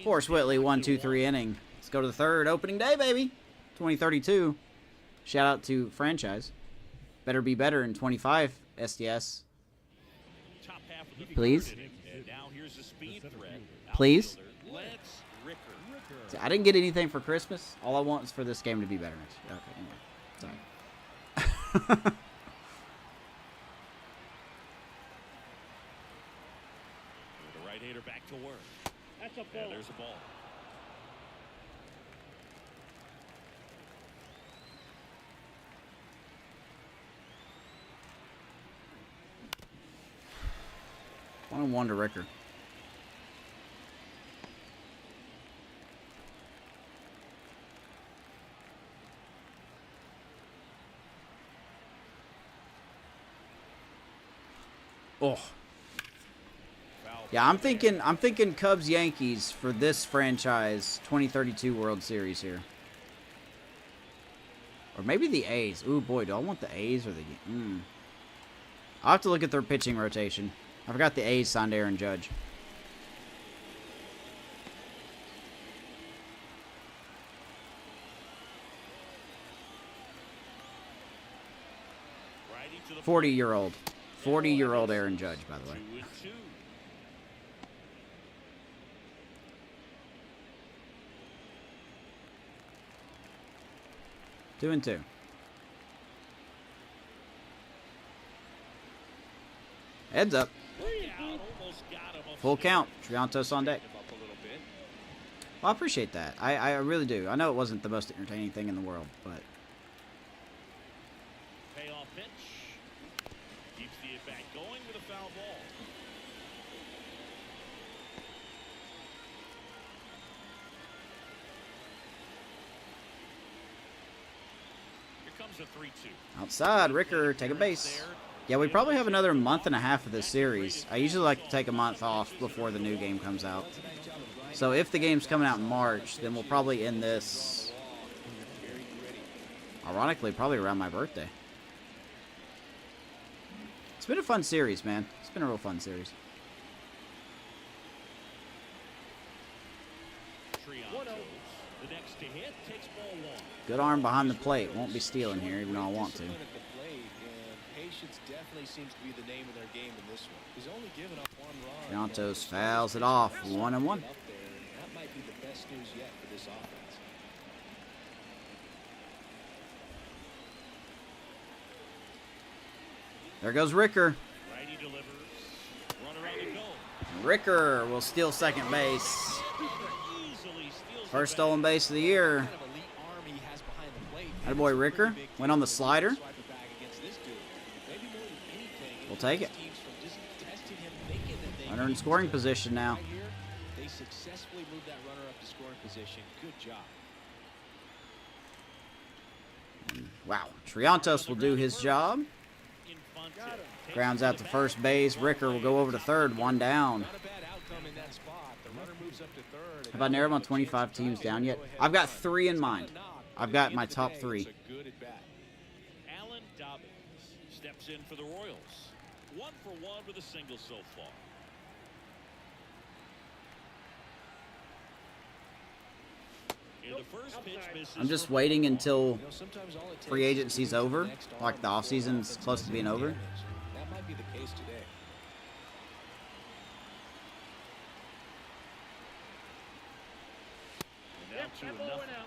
Forrest Whitley, 1-2-3 inning. Let's go to the third. Opening day, baby. 2032. Shout out to franchise. Better be better in 25 SDS. Top half of the Please. third inning, and now here's a speed threat. Please. Outfielder Lance Ricker. See, I didn't get anything for Christmas. All I want is for this game to be better next year. Okay, anyway. Sorry. The right-hander back to work. That's a And ball. there's a ball. One and one to Ricker. Oh. Yeah, I'm thinking Cubs Yankees for this franchise 2032 World Series here. Or maybe the A's. Ooh, boy, do I want the A's or the... I'll have to look at their pitching rotation. I forgot the A's signed Aaron Judge. Righty to the 40-year-old. 40-year-old Aaron Judge, by the way. 2-2. 2-2. Heads up. Almost got him Full upstairs. count. Triantos on deck. Him up a little bit. Well, I appreciate that. I really do. I know it wasn't the most entertaining thing in the world, but... Payoff pitch. Keeps the at-bat going with a foul ball. Here comes a 3-2. Outside, Ricker, take a base. Yeah, we probably have another month and a half of this series. I usually like to take a month off before the new game comes out. So if the game's coming out in March, then we'll probably end this, ironically, probably around my birthday. It's been a fun series, man. It's been a real fun series. Triantos. The next to hit takes ball 1. Good arm behind the plate. Won't be stealing here, even though I want to. Discipline at the plate, and patience definitely seems to be the name of their game in this one. He's only given up 1 run. Triantos fouls it off. 1-1. Up there, and that might be the best news yet for this offense. There goes Ricker. Righty delivers. Runner on the go. Ricker will steal second base. Easily steals First the stolen base of the year. Kind of elite arm he has behind the plate. That boy Ricker went on the slider. Swipe it back against this dude. Maybe more than anything, We'll take it. teams from just testing him, thinking that they Runner in can scoring do it. position now. Right here, they successfully moved that runner up to scoring position. Good job. Wow. Triantos will do his job. Infante. Grounds out to first base. Ricker will go over to third. 1 down. Not a bad outcome in that spot. The runner moves up to third. Have I narrowed my 25 teams down yet? I've got 3 in mind. I've got my top 3. It's a good at bat. Alan Dobbins steps in for the Royals. 1 for 1 with a single so far. In the first pitch, misses I'm just for waiting ball. until You know, sometimes all it free takes is agency's the over, next arm like the for offseason's offense close to being do over. damage. That might be the case today. And now Yep, that ball 2-0. went out.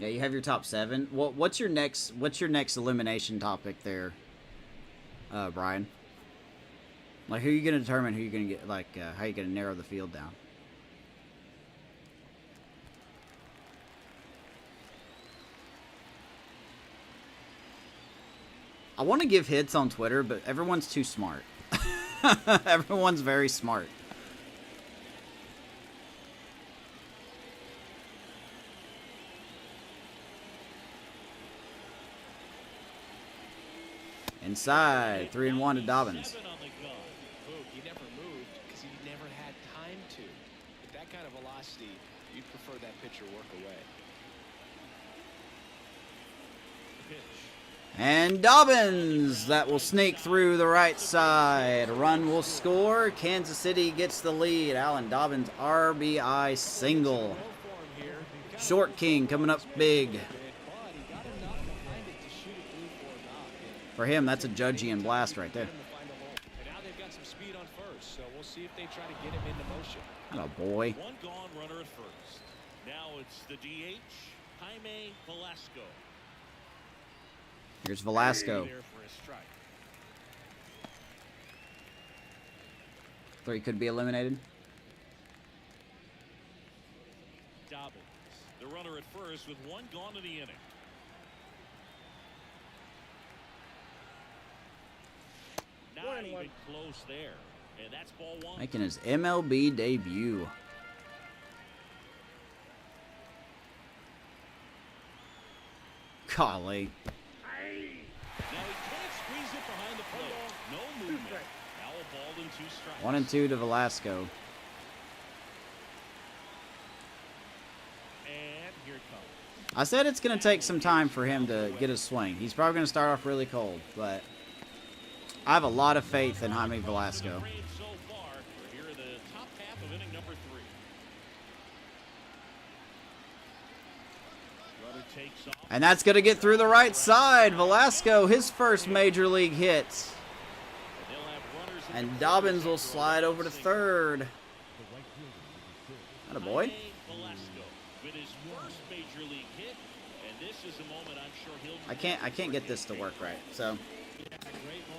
Yeah, you have your top 7. What's your next elimination topic there, Brian? Like, who are you gonna determine who you're gonna get? Like, how you gonna narrow the field down? I want to give hits on Twitter, but everyone's too smart. Everyone's very smart. Inside, 3-1 to Dobbins. He never moved because he never had time to. With that kind of velocity, you'd prefer that pitcher work away. And Dobbins, that will sneak through the right side. A run will score. Kansas City gets the lead. Allen Dobbins RBI single. Short King coming up big. For him, that's a Judgian blast right there. And now they've got some speed on first, so we'll see if they try to get him into motion. Oh boy. One gone runner at first. Now it's the DH, Jaime Velasco. Here's Velasco. There for a strike. 3 could be eliminated. Dobbins, the runner at first with one gone in the inning. Not even close there. And that's ball 1. Making his MLB debut. Golly. Now he can't squeeze it behind the plate. No movement. Now a ball and 2 strikes. 1 and 2 to Velasco. And here it comes. I said it's going to take some time for him to get his swing. He's probably going to start off really cold, but I have a lot of faith in Jaime Velasco. So far, we're here in the top half of inning number 3. Runner takes off. And that's going to get through the right side. Velasco, his first major league hit. They'll have runners in And the Dobbins will first, slide over to third. Atta boy. Jaime Velasco with his first major league hit, and this is a moment I'm sure he'll I can't get this to work right. So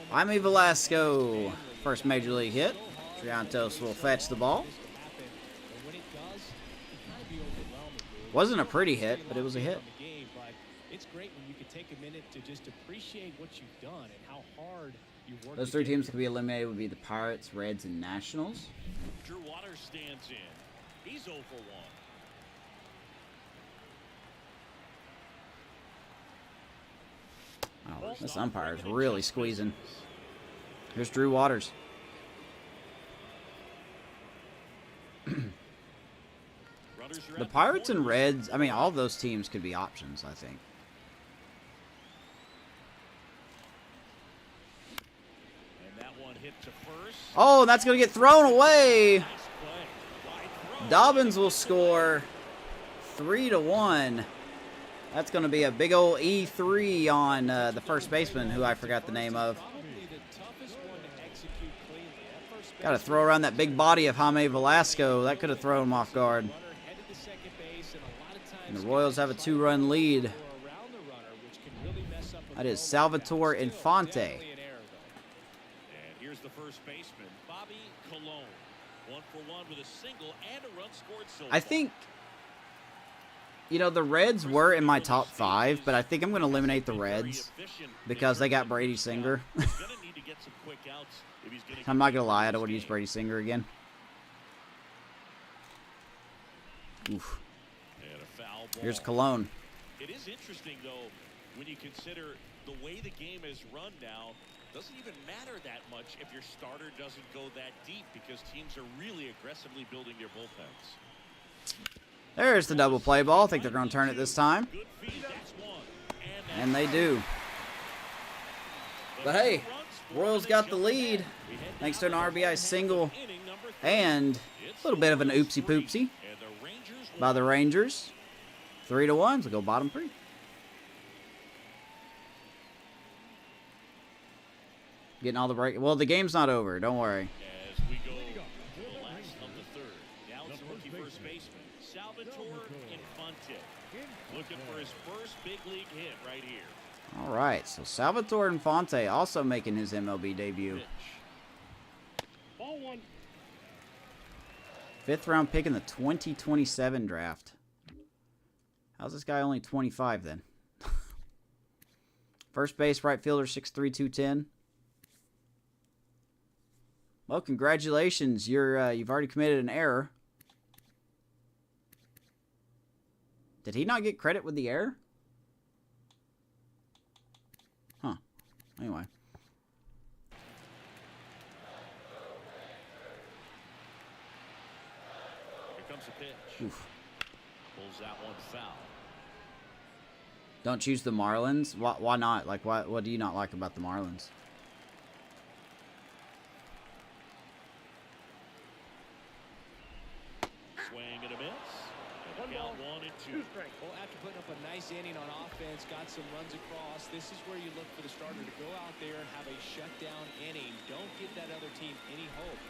Jaime Velasco, first major league hit. Triantos will fetch the ball. Wasn't a pretty hit, but it was a hit. It's great when you can take a minute to just appreciate what you've done and how hard you worked. Those 3 teams to be eliminated would be the Pirates, Reds, and Nationals. Drew Waters stands in. He's 0 for 1. Oh, this umpire is really squeezing. Here's Drew Waters. The Pirates and Reds, I mean, all of those teams could be options, I think. And that one hit to first. Oh, that's going to get thrown away. Nice play. Wide throw. Dobbins will score 3-1. That's going to be a big old E3 on the first baseman, who I forgot the name of. Got to throw around that big body of Jaime Velasco. That could have thrown him off guard. And the Royals have a 2-run lead. That is Salvatore Infante. And here's the first baseman, Bobby Colon. 1 for 1 with a single and a run scored so I think, you know, the Reds were in my top 5, but I think I'm going to eliminate the Reds because they got Brady Singer. I'm not going to lie, I don't want to use Brady Singer again. Oof. Here's Cologne. It is interesting, though, when you consider the way the game is run now. Doesn't even matter that much if your starter doesn't go that deep because teams are really aggressively building their bullpens. There's the double play ball. I think they're going to turn it this time. Good feed, that's one. And they do. But hey, Royals got the lead thanks to an RBI single and a little bit of an oopsie poopsie by the Rangers. 3-1, so go bottom 3. Getting all the break. Well, the game's not over. Don't worry. As we go to the last of the third. Now it's rookie first baseman, Salvatore Infante looking for his first big league hit right here. All right, so Salvatore Infante also making his MLB debut. Pitch. Ball one. 5th round pick in the 2027 draft. How's this guy only 25 then? First base, right fielder, 6'3", 210. Well, congratulations. You've already committed an error. Did he not get credit with the error? Huh. Anyway. Here comes the pitch. Oof. Pulls that one foul. Don't choose the Marlins? Why not? Like, what do you not like about the Marlins? Swing and a miss. And the count 1 and 2. Two strikes. Well, after putting up a nice inning on offense, got some runs across, this is where you look for the starter to go out there and have a shutdown inning. Don't give that other team any hope.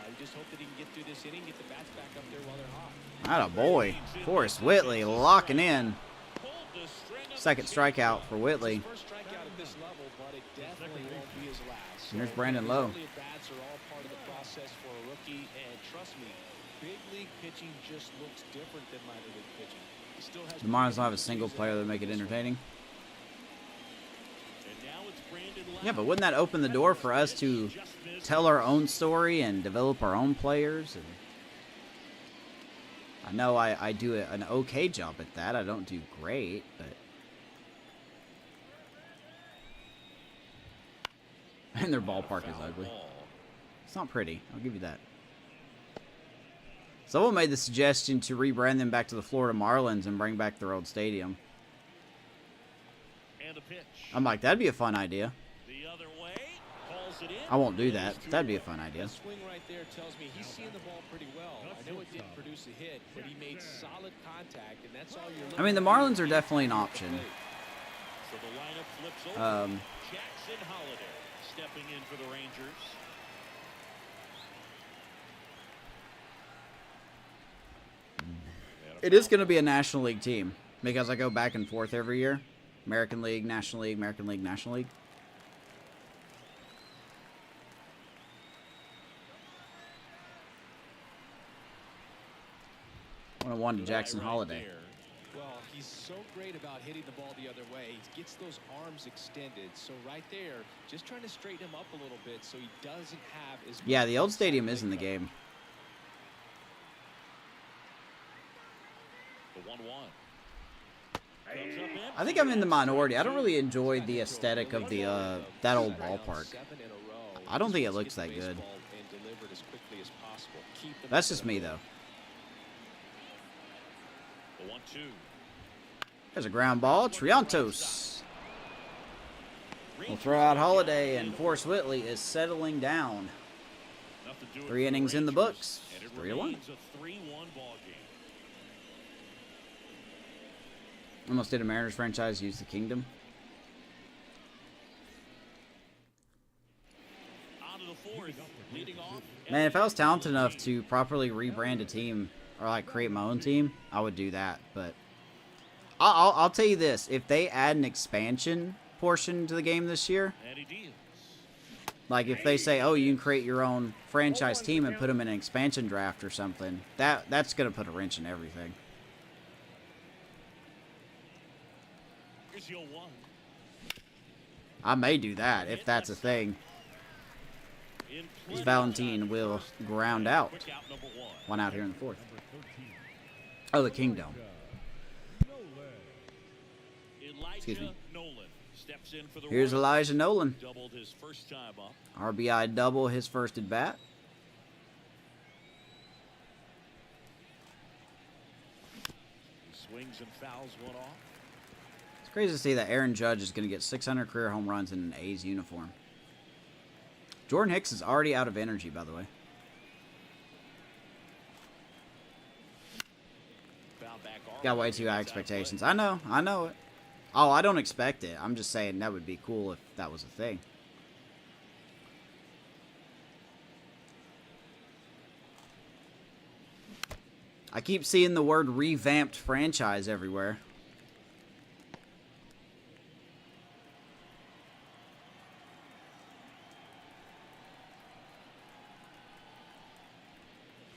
You just hope that he can get through this inning, get the bats back up there while they're hot. Atta boy. Forrest Whitley locking in. Pulled the string of Second strikeout for Whitley. First strikeout at this level, but it definitely won't be his last. And there's Brandon Lowe. Early at-bats are all part of the process for a rookie, and trust me, big league pitching just looks different than minor league pitching. He still has The Marlins don't have a single player that make it entertaining. And now it's Brandon Lowe. Yeah, but wouldn't that open the door for us to tell our own story and develop our own players? And I know I do an okay job at that. I don't do great, but... And their ballpark is ugly. It's not pretty. I'll give you that. Someone made the suggestion to rebrand them back to the Florida Marlins and bring back their old stadium. And the pitch. I'm like, that'd be a fun idea. The other way. Calls it in. I won't do that. That'd be a fun idea. That swing right there tells me he's seeing the ball pretty well. I know it didn't produce a hit, but he made solid contact, and that's all you're looking I mean, the Marlins are definitely an option. So the lineup flips over. Um, Jackson Holiday stepping in for the Rangers. It is going to be a National League team because I go back and forth every year. American League, National League, American League, National League. I wanted Jackson Holiday. Well, he's so great about hitting the ball the other way. He gets those arms extended. So right there, just trying to straighten him up a little bit so he doesn't have as Yeah, the old stadium is in the game. The 1-1. Comes up in. I think I'm in the minority. I don't really enjoy the aesthetic of the that old ballpark. I don't think it looks that good. That's just me, though. The 1-2. There's a ground ball. Triantos will throw out Holiday, and Forrest Whitley is settling down. Enough to do it 3 for the innings in the Rangers, books. and it 3-1. remains a 3-1 ball game. Almost did a Mariners franchise use the Kingdom. Out of the fourth, leading off. Man, if I was talented enough to properly rebrand a team or like create my own team, I would do that. But I'll tell you this: if they add an expansion portion to the game this year, And he deals. like if they say, "Oh, you can create your own franchise team and put them in an expansion draft or something," that's gonna put a wrench in everything. Here's your 1. I may do that if that's a thing. In Because Valentine will ground out. Quick out number 1. One out here in the 4th. Oh, the Kingdom. Excuse me. Elijah Nolan steps in for the Here's Royals. Elijah Nolan. Doubled his first time up. RBI double his first at bat. He swings and fouls one off. It's crazy to see that Aaron Judge is going to get 600 career home runs in an A's uniform. Jordan Hicks is already out of energy, by the way. Foul back Got way too high expectations. I know it. Oh, I don't expect it. I'm just saying that would be cool if that was a thing. I keep seeing the word revamped franchise everywhere.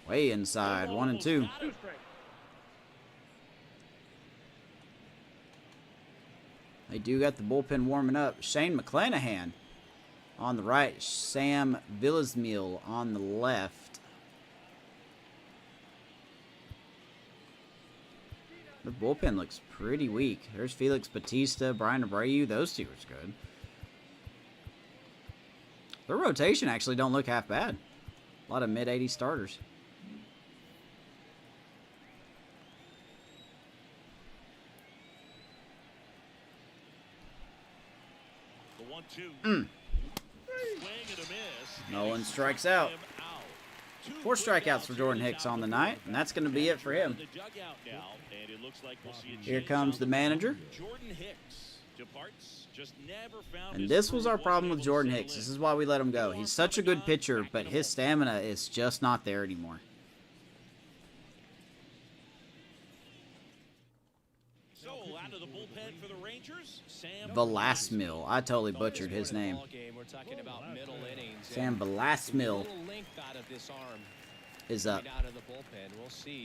Way inside, 1-2. They do got the bullpen warming up. Shane McClanahan on the right. Sam Villasmeal on the left. The bullpen looks pretty weak. There's Felix Batista, Brian Abreu. Those two are good. Their rotation actually don't look half bad. A lot of mid-80 starters. The 1-2. Nolan strikes out. 4 strikeouts for Jordan Hicks on the night, and that's going to be it for him. Here comes the manager. And this was our problem with Jordan Hicks. This is why we let him go. He's such a good pitcher, but his stamina is just not there anymore. Velasmill. I totally butchered his name. Sam Velasmill is up.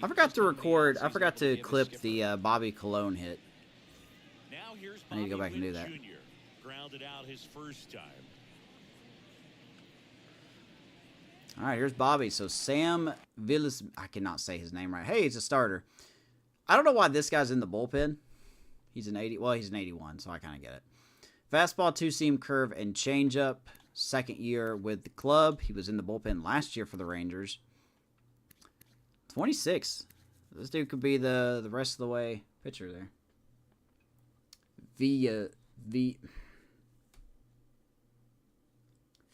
I forgot to record. I forgot to clip the Bobby Colon hit. I need to go back and do that. All right, here's Bobby. So Sam Villas. I cannot say his name right. Hey, he's a starter. I don't know why this guy's in the bullpen. He's an 80. Well, he's an 81, so I kind of get it. Fastball, 2-seam curve, and changeup. Second year with the club. He was in the bullpen last year for the Rangers. 26. This dude could be the rest of the way pitcher there.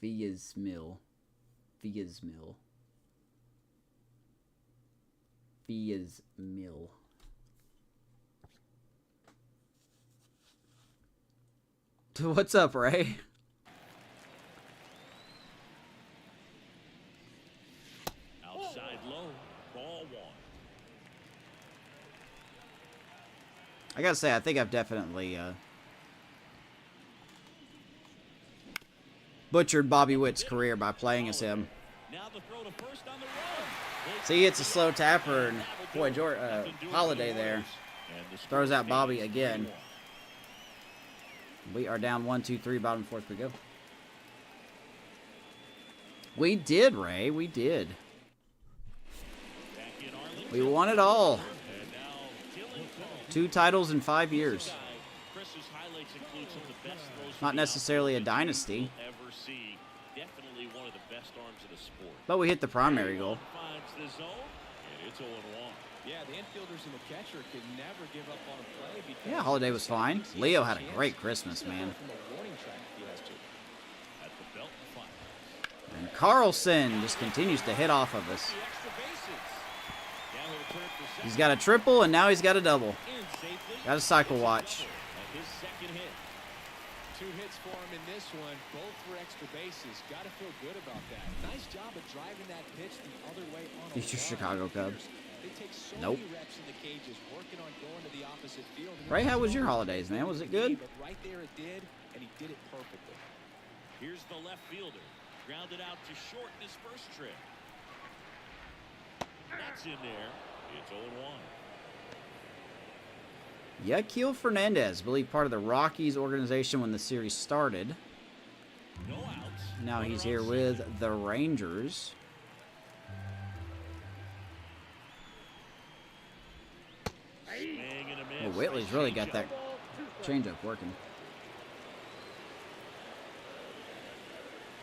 Villasmill. What's up, Ray? Outside low, ball 1. I gotta say, I think I've definitely butchered Bobby Witt's career by playing as him. See, he hits a slow tapper, and boy, Holiday there throws out Bobby again. We are down 1-2-3, bottom 4th we go. We did, Ray. We did. We won it all. 2 titles in 5 years. Not necessarily a dynasty. But we hit the primary goal. Yeah, the infielders and the catcher could never give up on a play because Yeah, Holiday was fine. Leo had a great Christmas, man. And Carlson just continues to hit off of us. He's got a triple, and now he's got a double. Got a cycle watch. 2 hits for him in this one, both for extra bases. Got to feel good about that. Nice job of driving that pitch the other way on a These are Chicago Cubs. They take so Nope. many reps in the cages, working on going to the opposite field. Ray, how was your holidays, man? Was it good? But right there it did, and he did it perfectly. Here's the left fielder. Grounded out to short in his first trip. That's in there. It's 0-1. Yaquil Fernandez, I believe part of the Rockies organization when the series started. No outs. Now he's here with the Rangers. Well, Whitley's really got that changeup working.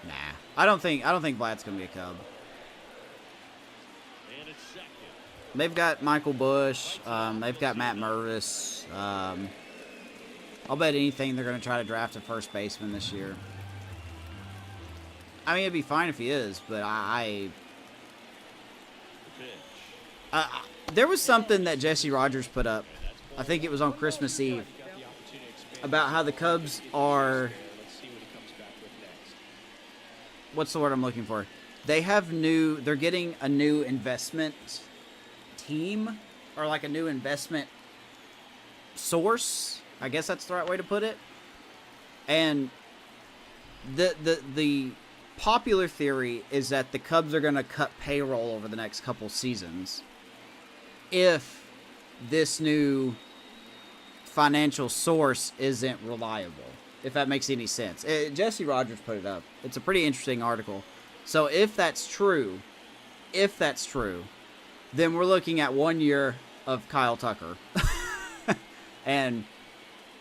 Nah, I don't think Vlad's gonna be a Cub. And it's second. They've got Michael Bush. They've got Matt Mervis. I'll bet anything they're gonna try to draft a first baseman this year. I mean, it'd be fine if he is, but there was something that Jesse Rogers put up. I think it was on Christmas Eve about how the Cubs are. What's the word I'm looking for? They're getting a new investment team or like a new investment source. I guess that's the right way to put it. And the popular theory is that the Cubs are going to cut payroll over the next couple seasons if this new financial source isn't reliable, if that makes any sense. Jesse Rogers put it up. It's a pretty interesting article. So if that's true, then we're looking at 1 year of Kyle Tucker and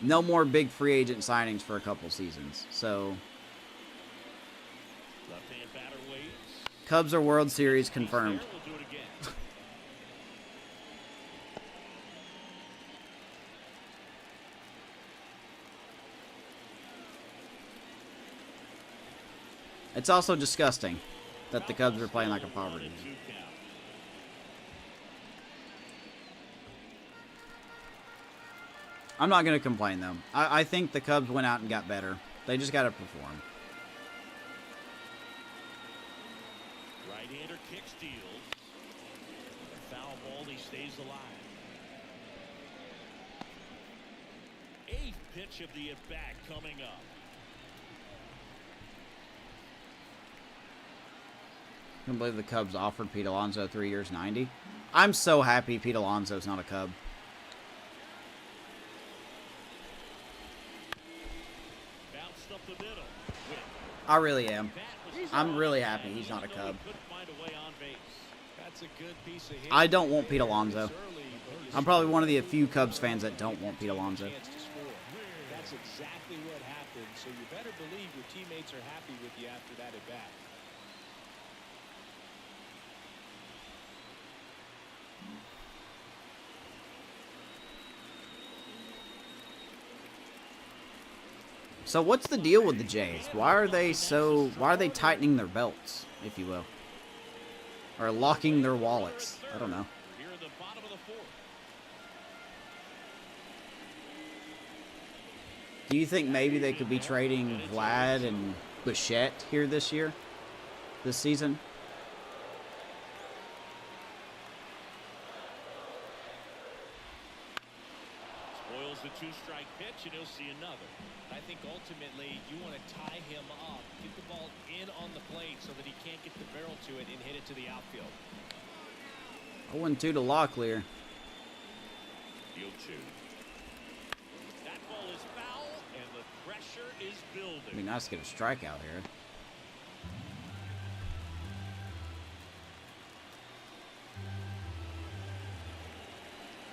no more big free agent signings for a couple seasons. So Left-hand batter waits. Cubs are World Series confirmed. KCR will do it again. It's also disgusting that the Cubs are playing like a poverty league. 1-2 count. I'm not going to complain, though. I think the Cubs went out and got better. They just got to perform. Right-hander kick steals. Foul ball, he stays alive. Eighth pitch of the at-bat coming up. I can't believe the Cubs offered Pete Alonso 3 years, $90. I'm so happy Pete Alonso's not a Cub. Bounced up the middle. Whip. I really am. Bat was I'm on, really and happy he's even not a though Cub. he couldn't find a way on base. That's a good piece of hitting. I don't want Pete Alonso. It's early, but you I'm probably one of the few Cubs fans that don't want Pete Alonso. chance to score. That's exactly what happened, so you better believe your teammates are happy with you after that at bat. So what's the deal with the Jays? Why are they tightening their belts, if you will? Or locking their wallets? I don't know. Here in the bottom of the fourth. Do you think maybe they could be trading Vlad and Bichette here this season? Spoils the two-strike pitch, and he'll see another. I think ultimately you want to tie him up, get the ball in on the plate so that he can't get the barrel to it and hit it to the outfield. 0-2 to Locklear. The 0-2. That ball is foul, and the pressure is building. It'd be nice to get a strikeout here.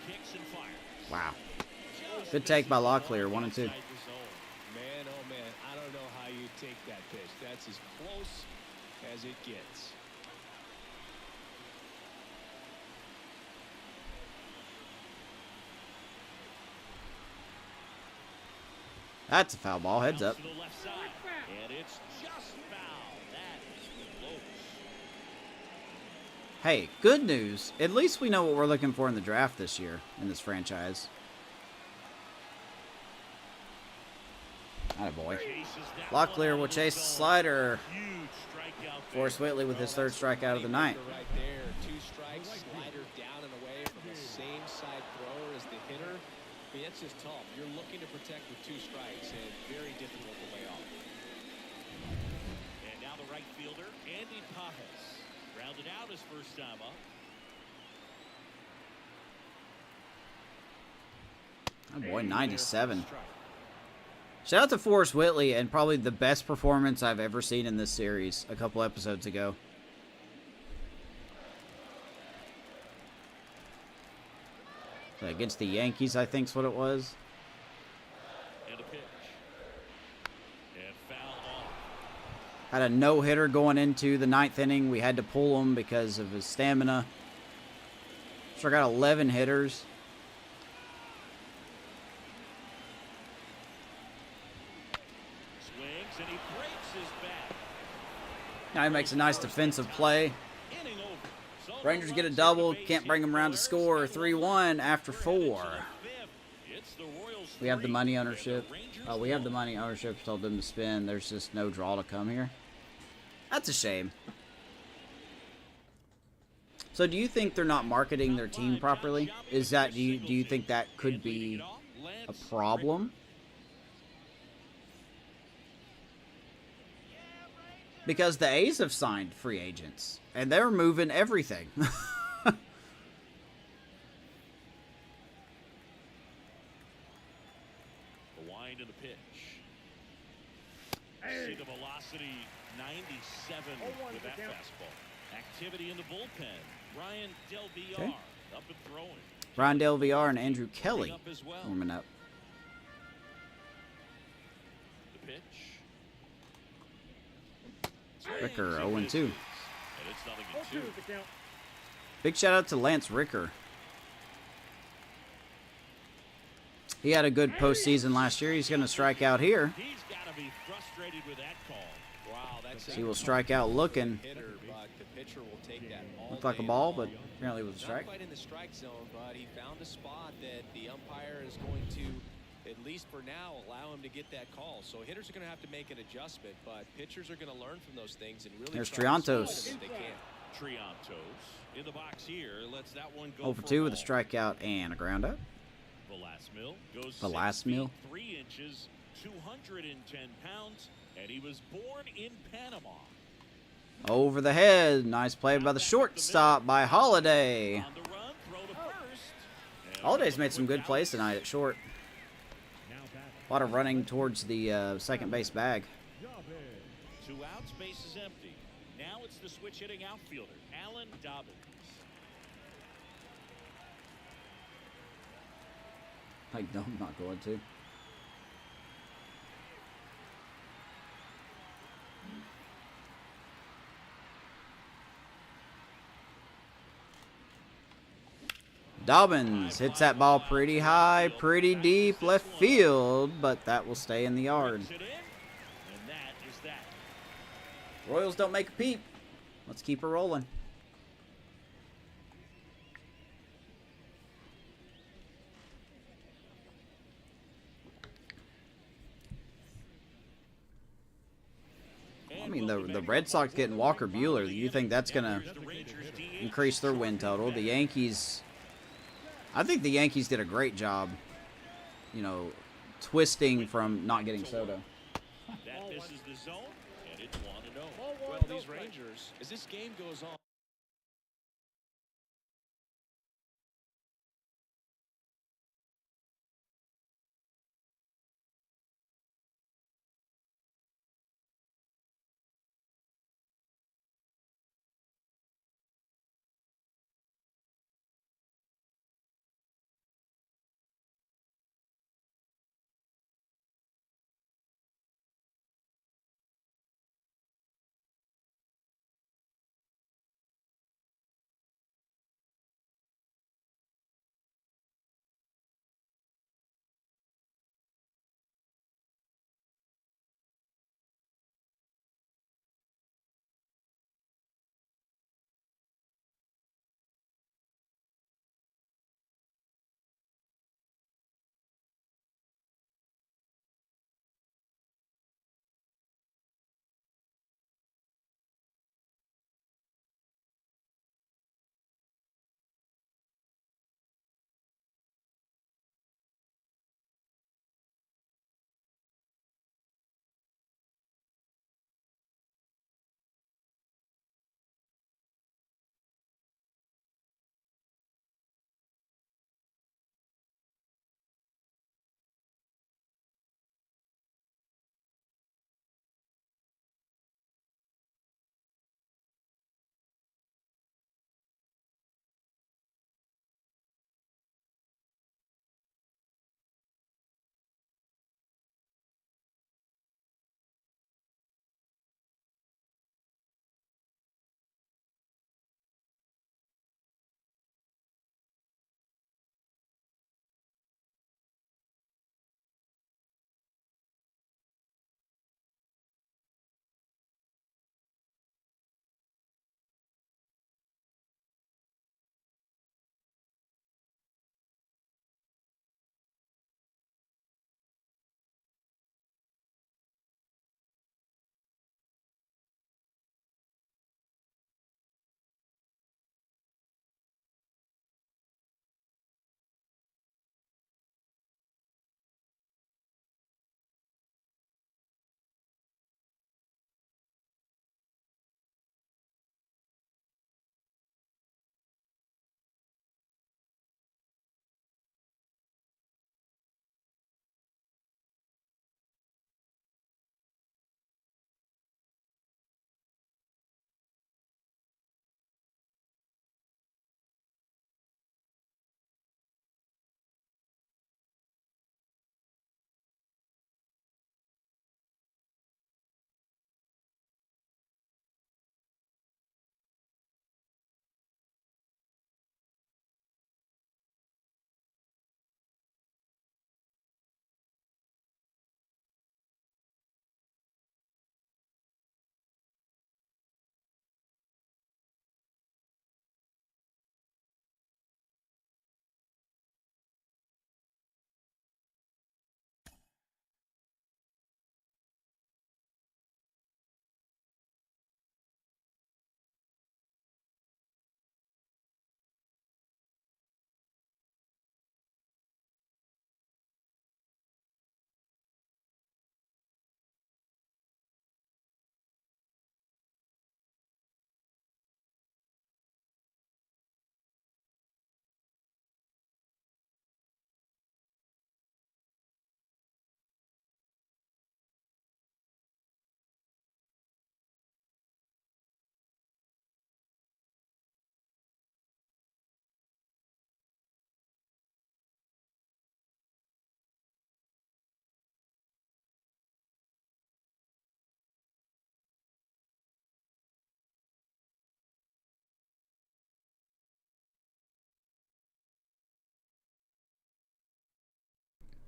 Kicks and fires. Wow. Good take by Locklear, 1-2. Inside the zone. Man, oh man, I don't know how you take that pitch. That's as close as it gets. That's a foul ball. Heads up. To the left side, and it's just foul. That is close. Hey, good news. At least we know what we're looking for in the draft this year in this franchise. Attaboy. Locklear will chase the slider. Huge strikeout. Forrest Whitley with his third strikeout of the night. Right there, 2 strikes, slider down and away from the same side thrower as the hitter. I mean, that's just tough. You're looking to protect with 2 strikes and very difficult to lay off. And now the right fielder, Andy Pajes, rounded out his first time up. Oh boy, 97. Shout out to Forrest Whitley and probably the best performance I've ever seen in this series a couple episodes ago. Against the Yankees, I think's what it was. And a pitch. And fouled off. Had a no-hitter going into the 9th inning. We had to pull him because of his stamina. Struck out 11 hitters. Swings, and he breaks his bat. Now he makes a nice defensive play. Inning over. So Rangers get a runs double. at the base Can't bring here them around to for score. Polaris. 3-1 after 4. It's the Royals We have the 3, money and the ownership. Rangers We have the 1. money ownership. Told them to spin. There's just no draw to come here. That's a shame. So do you think they're not marketing their team properly? Is that do you think that could be a problem? Because the A's have signed free agents and they're moving everything. The wind of the pitch. See the velocity, 97 with that fastball. Activity in the bullpen. Ryan Del VR up and throwing. Ryan Del VR and Andrew Kelly Up as well. warming up. The pitch. Ricker, Swings 0-2. and misses. And it's nothing but 2. The count. Big shout out to Lance Ricker. He had a good postseason last year. He's going to strike out here. He's got to be frustrated with that call. Wow, that's He will strike out looking. hitter, but the pitcher will take that all Looked like a day ball, long. but apparently it was a strike. Not quite in the strike zone, but he found a spot that the umpire is going to, at least for now, allow him to get that call. So hitters are going to have to make an adjustment, but pitchers are going to learn from those things and really There's try to slow Triantos. them if they can. Triantos in the box here. Lets that one go 0 for 2 with a strikeout and a ground out. Velasmil goes Velasmil. 6 feet, 3 inches, 210 pounds, and he was born in Panama. Over the head. Nice play by the shortstop by Holiday. On the run, throw to first. And Holiday's made some good plays tonight at short. Now batting. A lot of running towards the second base bag. 2 outs, base is empty. Now it's the switch hitting outfielder, Alan Dobbins. No, I'm not going to. Dobbins hits that ball pretty high, pretty deep left field, but that will stay in the yard. Puts it in, and that is that. Royals don't make a peep. Let's keep her rolling. I mean, the Red Sox getting Walker Buehler. Do you think that's going to increase their win total? The Yankees, I think the Yankees did a great job, you know, twisting from not getting Soto. That misses the zone, and it's 1-0. Well, these Rangers, as this game goes on,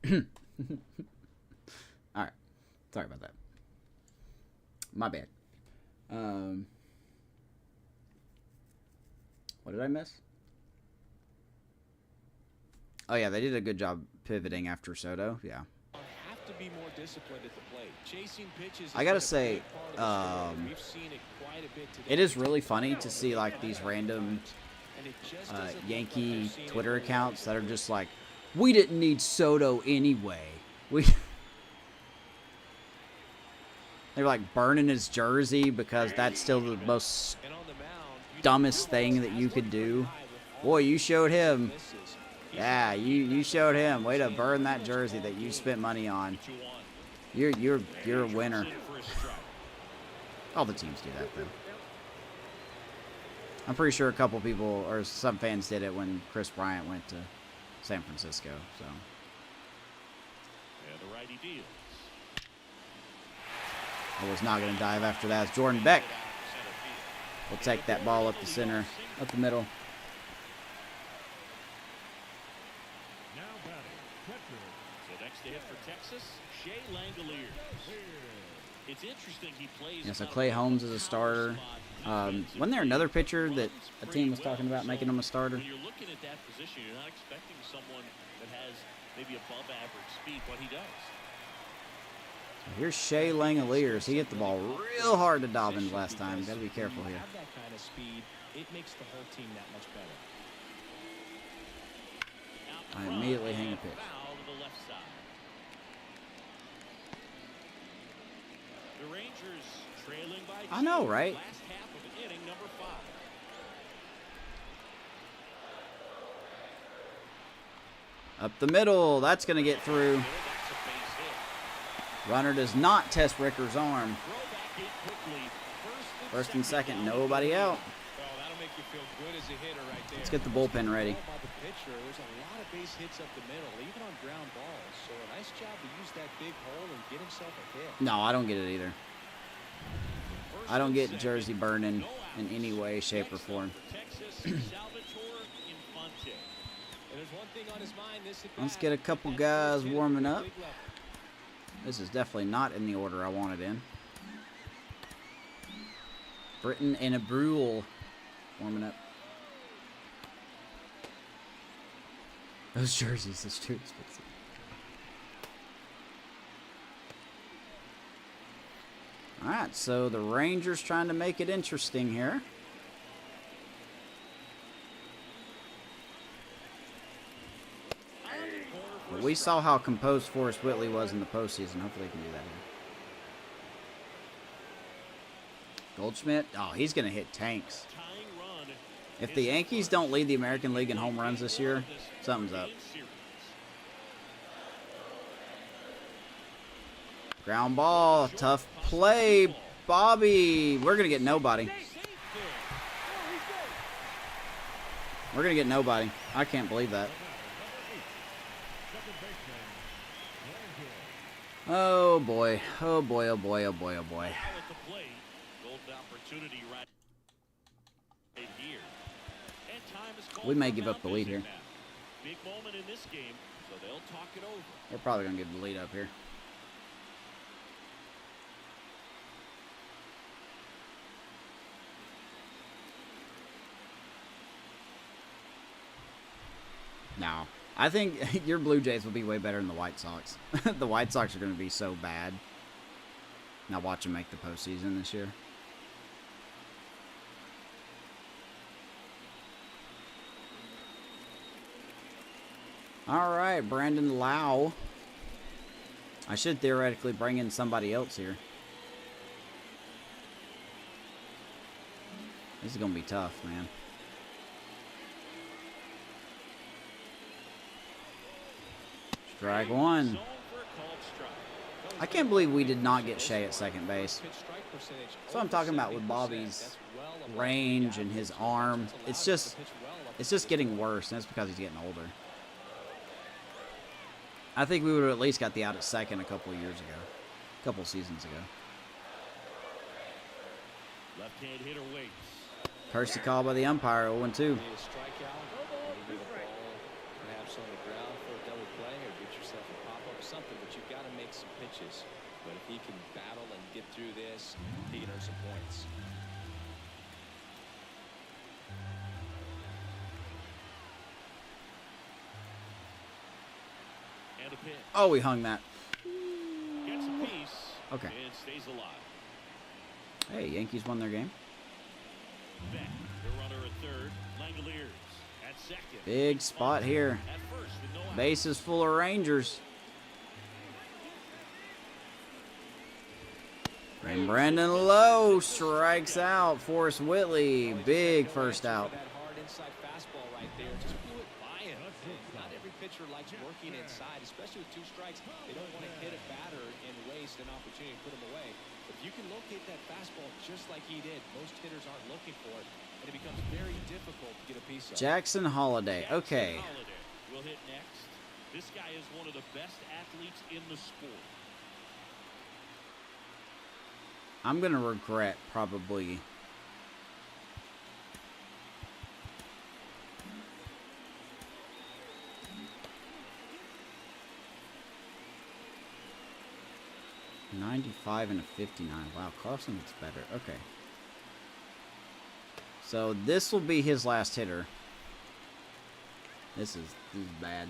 All right. Sorry about that. My bad. What did I miss? Oh, yeah, they did a good job pivoting after Soto. Yeah. Have to be more disciplined at the plate. Chasing pitches. I gotta say, it is really funny to see like these random Yankee Twitter accounts that are just like, we didn't need Soto anyway. They're like burning his jersey because that's still the most dumbest thing that you could do. Boy, you showed him. Yeah, you showed him. Way to burn that jersey that you spent money on. You're a winner. All the teams do that though. I'm pretty sure a couple people or some fans did it when Chris Bryant went to San Francisco. So. And the righty deals. I was not going to dive after that. It's Jordan Beck. We'll take that ball up the center, up the middle. Now batting, catcher. So next to hit for Texas, Shea Langoliers. It's interesting he plays. Yeah, so Clay Holmes is a starter. Wasn't there another pitcher that a team was talking about making him a starter? When you're looking at that position, you're not expecting someone that has maybe above average speed, but he does. Here's Shea Langoliers. He hit the ball real hard to Dobbins last time. Got to be careful here. Have that kind of speed, it makes the whole team that much better. I immediately hang a pitch. Foul to the left side. The Rangers trailing by I know, right? last half of inning number 5. Up the middle. That's going to get through. That's a base hit. Runner does not test Ricker's arm. Throw back in quickly. First and second, nobody out. Well, that'll make you feel good as a hitter right there. Let's get the bullpen ready. About the pitcher, there's a lot of base hits up the middle, even on ground balls. So a nice job to use that big hole and get himself a hit. No, I don't get it either. I don't get jersey burning in any way, shape, or form. Let's get a couple guys warming up. This is definitely not in the order I wanted in. Britton and Abreu warming up. Those jerseys is too expensive. Alright, so the Rangers trying to make it interesting here. But we saw how composed Forrest Whitley was in the postseason. Hopefully he can do that here. Goldschmidt, oh, he's going to hit tanks. If the Yankees don't lead the American League in home runs this year, something's up. Ground ball, tough play, Bobby. We're going to get nobody. We're going to get nobody. I can't believe that. Oh boy, oh boy, oh boy, oh boy, oh boy. We may give up the lead here. Big moment in this game, so they'll talk it over. We're probably going to give the lead up here. No. I think your Blue Jays will be way better than the White Sox. The White Sox are going to be so bad. Now watch them make the postseason this year. All right, Brandon Lau. I should theoretically bring in somebody else here. This is going to be tough, man. Strike one. I can't believe we did not get Shea at second base. That's what I'm talking about with Bobby's range and his arm. It's just getting worse, and that's because he's getting older. I think we would have at least got the out at second a couple of years ago. A couple seasons ago. Left-hand hitter waits. Courtesy call by the umpire, 0-2. Perhaps on the ground for a double play or get yourself a pop something, but you've got to make some pitches. But if he can battle and get through this, he can earn some points. And a pitch. Oh, we hung that. Gets a piece. Okay. And stays alive. Hey, Yankees won their game. Beck, the runner at third. Langoliers at second. Big spot here. At first with no out. Bases full of Rangers. And Brandon Lowe strikes out. Forrest Whitley, big first out. That hard inside fastball right there just blew it by him. Not every pitcher likes working inside, especially with 2 strikes. They don't want to hit a batter and waste an opportunity to put him away. But if you can locate that fastball just like he did, most hitters aren't looking for it, and it becomes very difficult to get a piece of. Jackson Holiday. Okay. Jackson Holiday will hit next. This guy is one of the best athletes in the sport. I'm going to regret probably .95 and a 59. Wow, Carlson gets better. Okay. So this will be his last hitter. This is bad.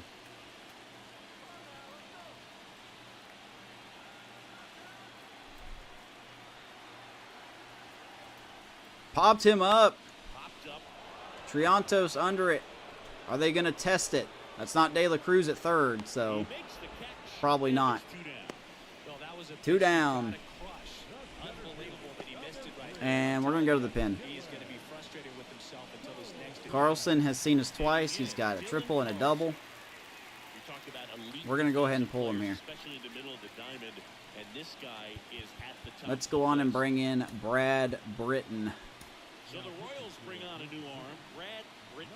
Popped him up. Popped up. Triantos under it. Are they going to test it? That's not De La Cruz at third, so He makes the catch. probably not. Two down. Well, that was a 2 down. Unbelievable that he missed it right there. And we're going to go to the pin. He is going to be frustrated with himself until this next. Carlson has seen us twice. He's got a triple and a double. You talked about elite We're going to go ahead and pull him here. especially in the middle of the diamond, and this guy is at the top. Let's go on and bring in Brad Britton. So the Royals bring on a new arm, Brad Britton.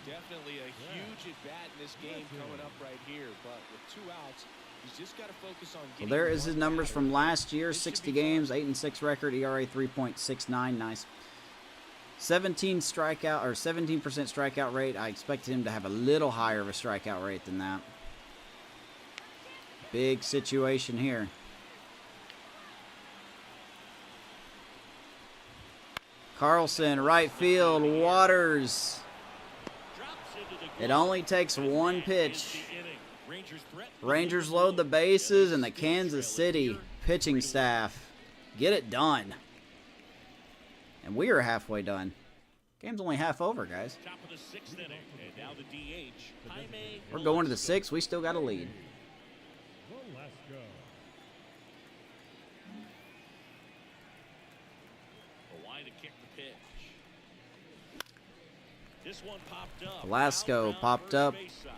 Definitely a huge at bat in this game coming up right here, but with 2 outs, he's just got to focus on Well, getting. there is his one numbers batter. from last year. This should 60 be fun. games, 8-6 record, ERA 3.69. Nice. 17 strikeout or 17% strikeout rate. I expected him to have a little higher of a strikeout rate than that. Big situation here. Carlson, right field, Waters. Drops into the It glove. only takes one That is pitch. the inning. Rangers threaten. Rangers load the bases, and the Kansas City pitching staff get it done. And we are halfway done. Game's only half over, guys. Top of the 6th inning, and now the DH. Jaime We're going to the 6th. We still got a lead. Velasco. Wide to kick the pitch. This one popped up. Velasco Outbound popped first up. base side.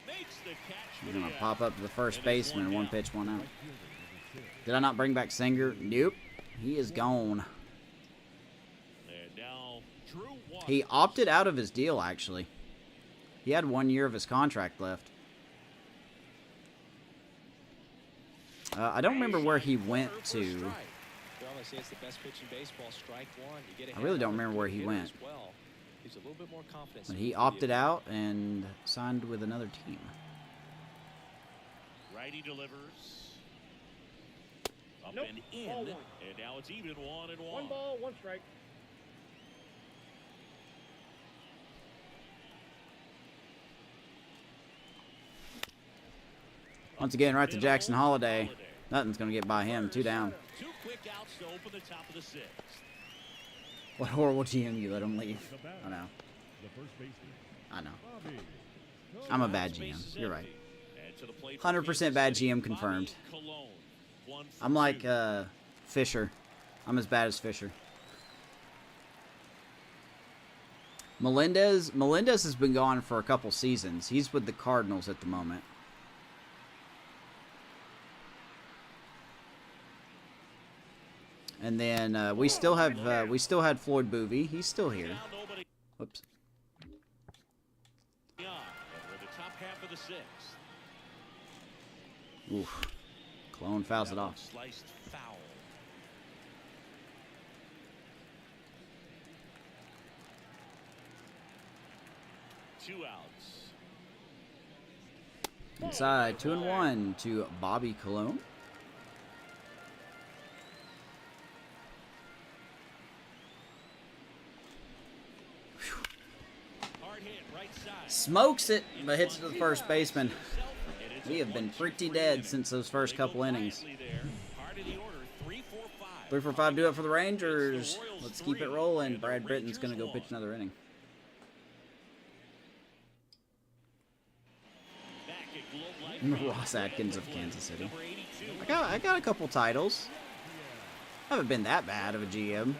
Makes the catch He's for going the to pop out. up to the first And it's baseman. one One down. pitch, one out. Right fielder, number 6. Did I not bring back Singer? Nope. He is gone. And now Drew Waters. He opted out of his deal, actually. He had 1 year of his contract left. I don't remember where he went to. Well, they say it's the best pitch in baseball. Strike one. You get I really ahead don't of remember the where he hitter went. as well. He's a little bit more confident. But he opted out and signed with another team. Righty delivers. Up Nope. and in. Ball one. And now it's even 1-1. 1 ball, 1 strike. Once again, right to Jackson Holiday. Nothing's going to get by him. 2 down. 2 quick outs to open the top of the 6th. What horrible GM you let him leave. The batter, I know. the first baseman, I know. Bobby. I'm a bad GM. You're right. And to the plate for 100% Kansas bad City, GM confirmed. Bobby Cologne. 1 for I'm like 2. Fisher. I'm as bad as Fisher. Melendez has been gone for a couple seasons. He's with the Cardinals at the moment. And then we still had Floyd Boovey. He's still here. Now nobody Whoops. on. And we're the top half of the 6th. Oof. Clone fouls That it one off. Sliced foul. Two outs. Inside, 2-1 to Bobby Cologne. Smokes it, but hits it to the first baseman. We have been pretty dead since those first couple innings. 3-4-5 do it for the Rangers. Let's keep it rolling. Brad Britton's going to go pitch another inning. Ross Atkins of Kansas City. I got a couple titles. Haven't been that bad of a GM.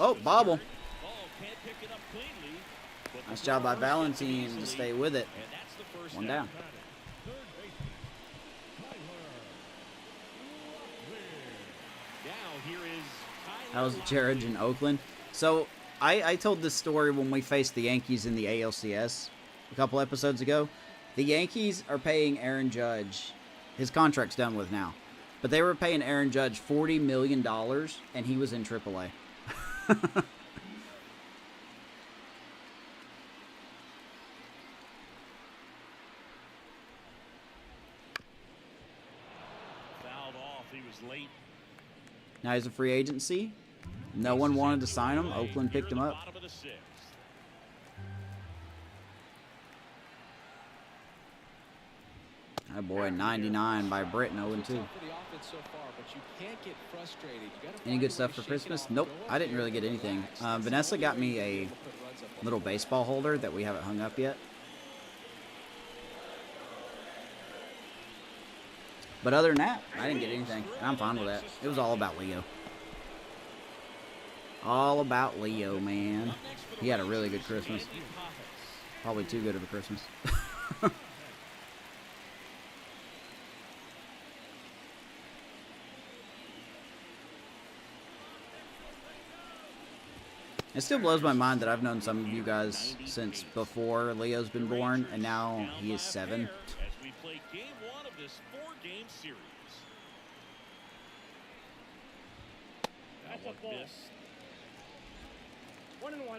Oh, bobble. Nice job by Valentine to stay with it. One down. That was Jared in Oakland. So, I told this story when we faced the Yankees in the ALCS a couple episodes ago. The Yankees are paying Aaron Judge. His contract's done with now. But they were paying Aaron Judge $40 million, and he was in AAA. Now he's a free agency. No one wanted to sign him. Oakland picked him up. Oh boy, 99 by Britton, 0-2. Any good stuff for Christmas? Nope, I didn't really get anything. Vanessa got me a little baseball holder that we haven't hung up yet. But other than that, I didn't get anything. I'm fine with that. It was all about Leo. All about Leo, man. He had a really good Christmas. Probably too good of a Christmas. It still blows my mind that I've known some of you guys since before Leo's been born, and now he is 7. As we play game 1 of this 4-game series. That's a ball. 1-1.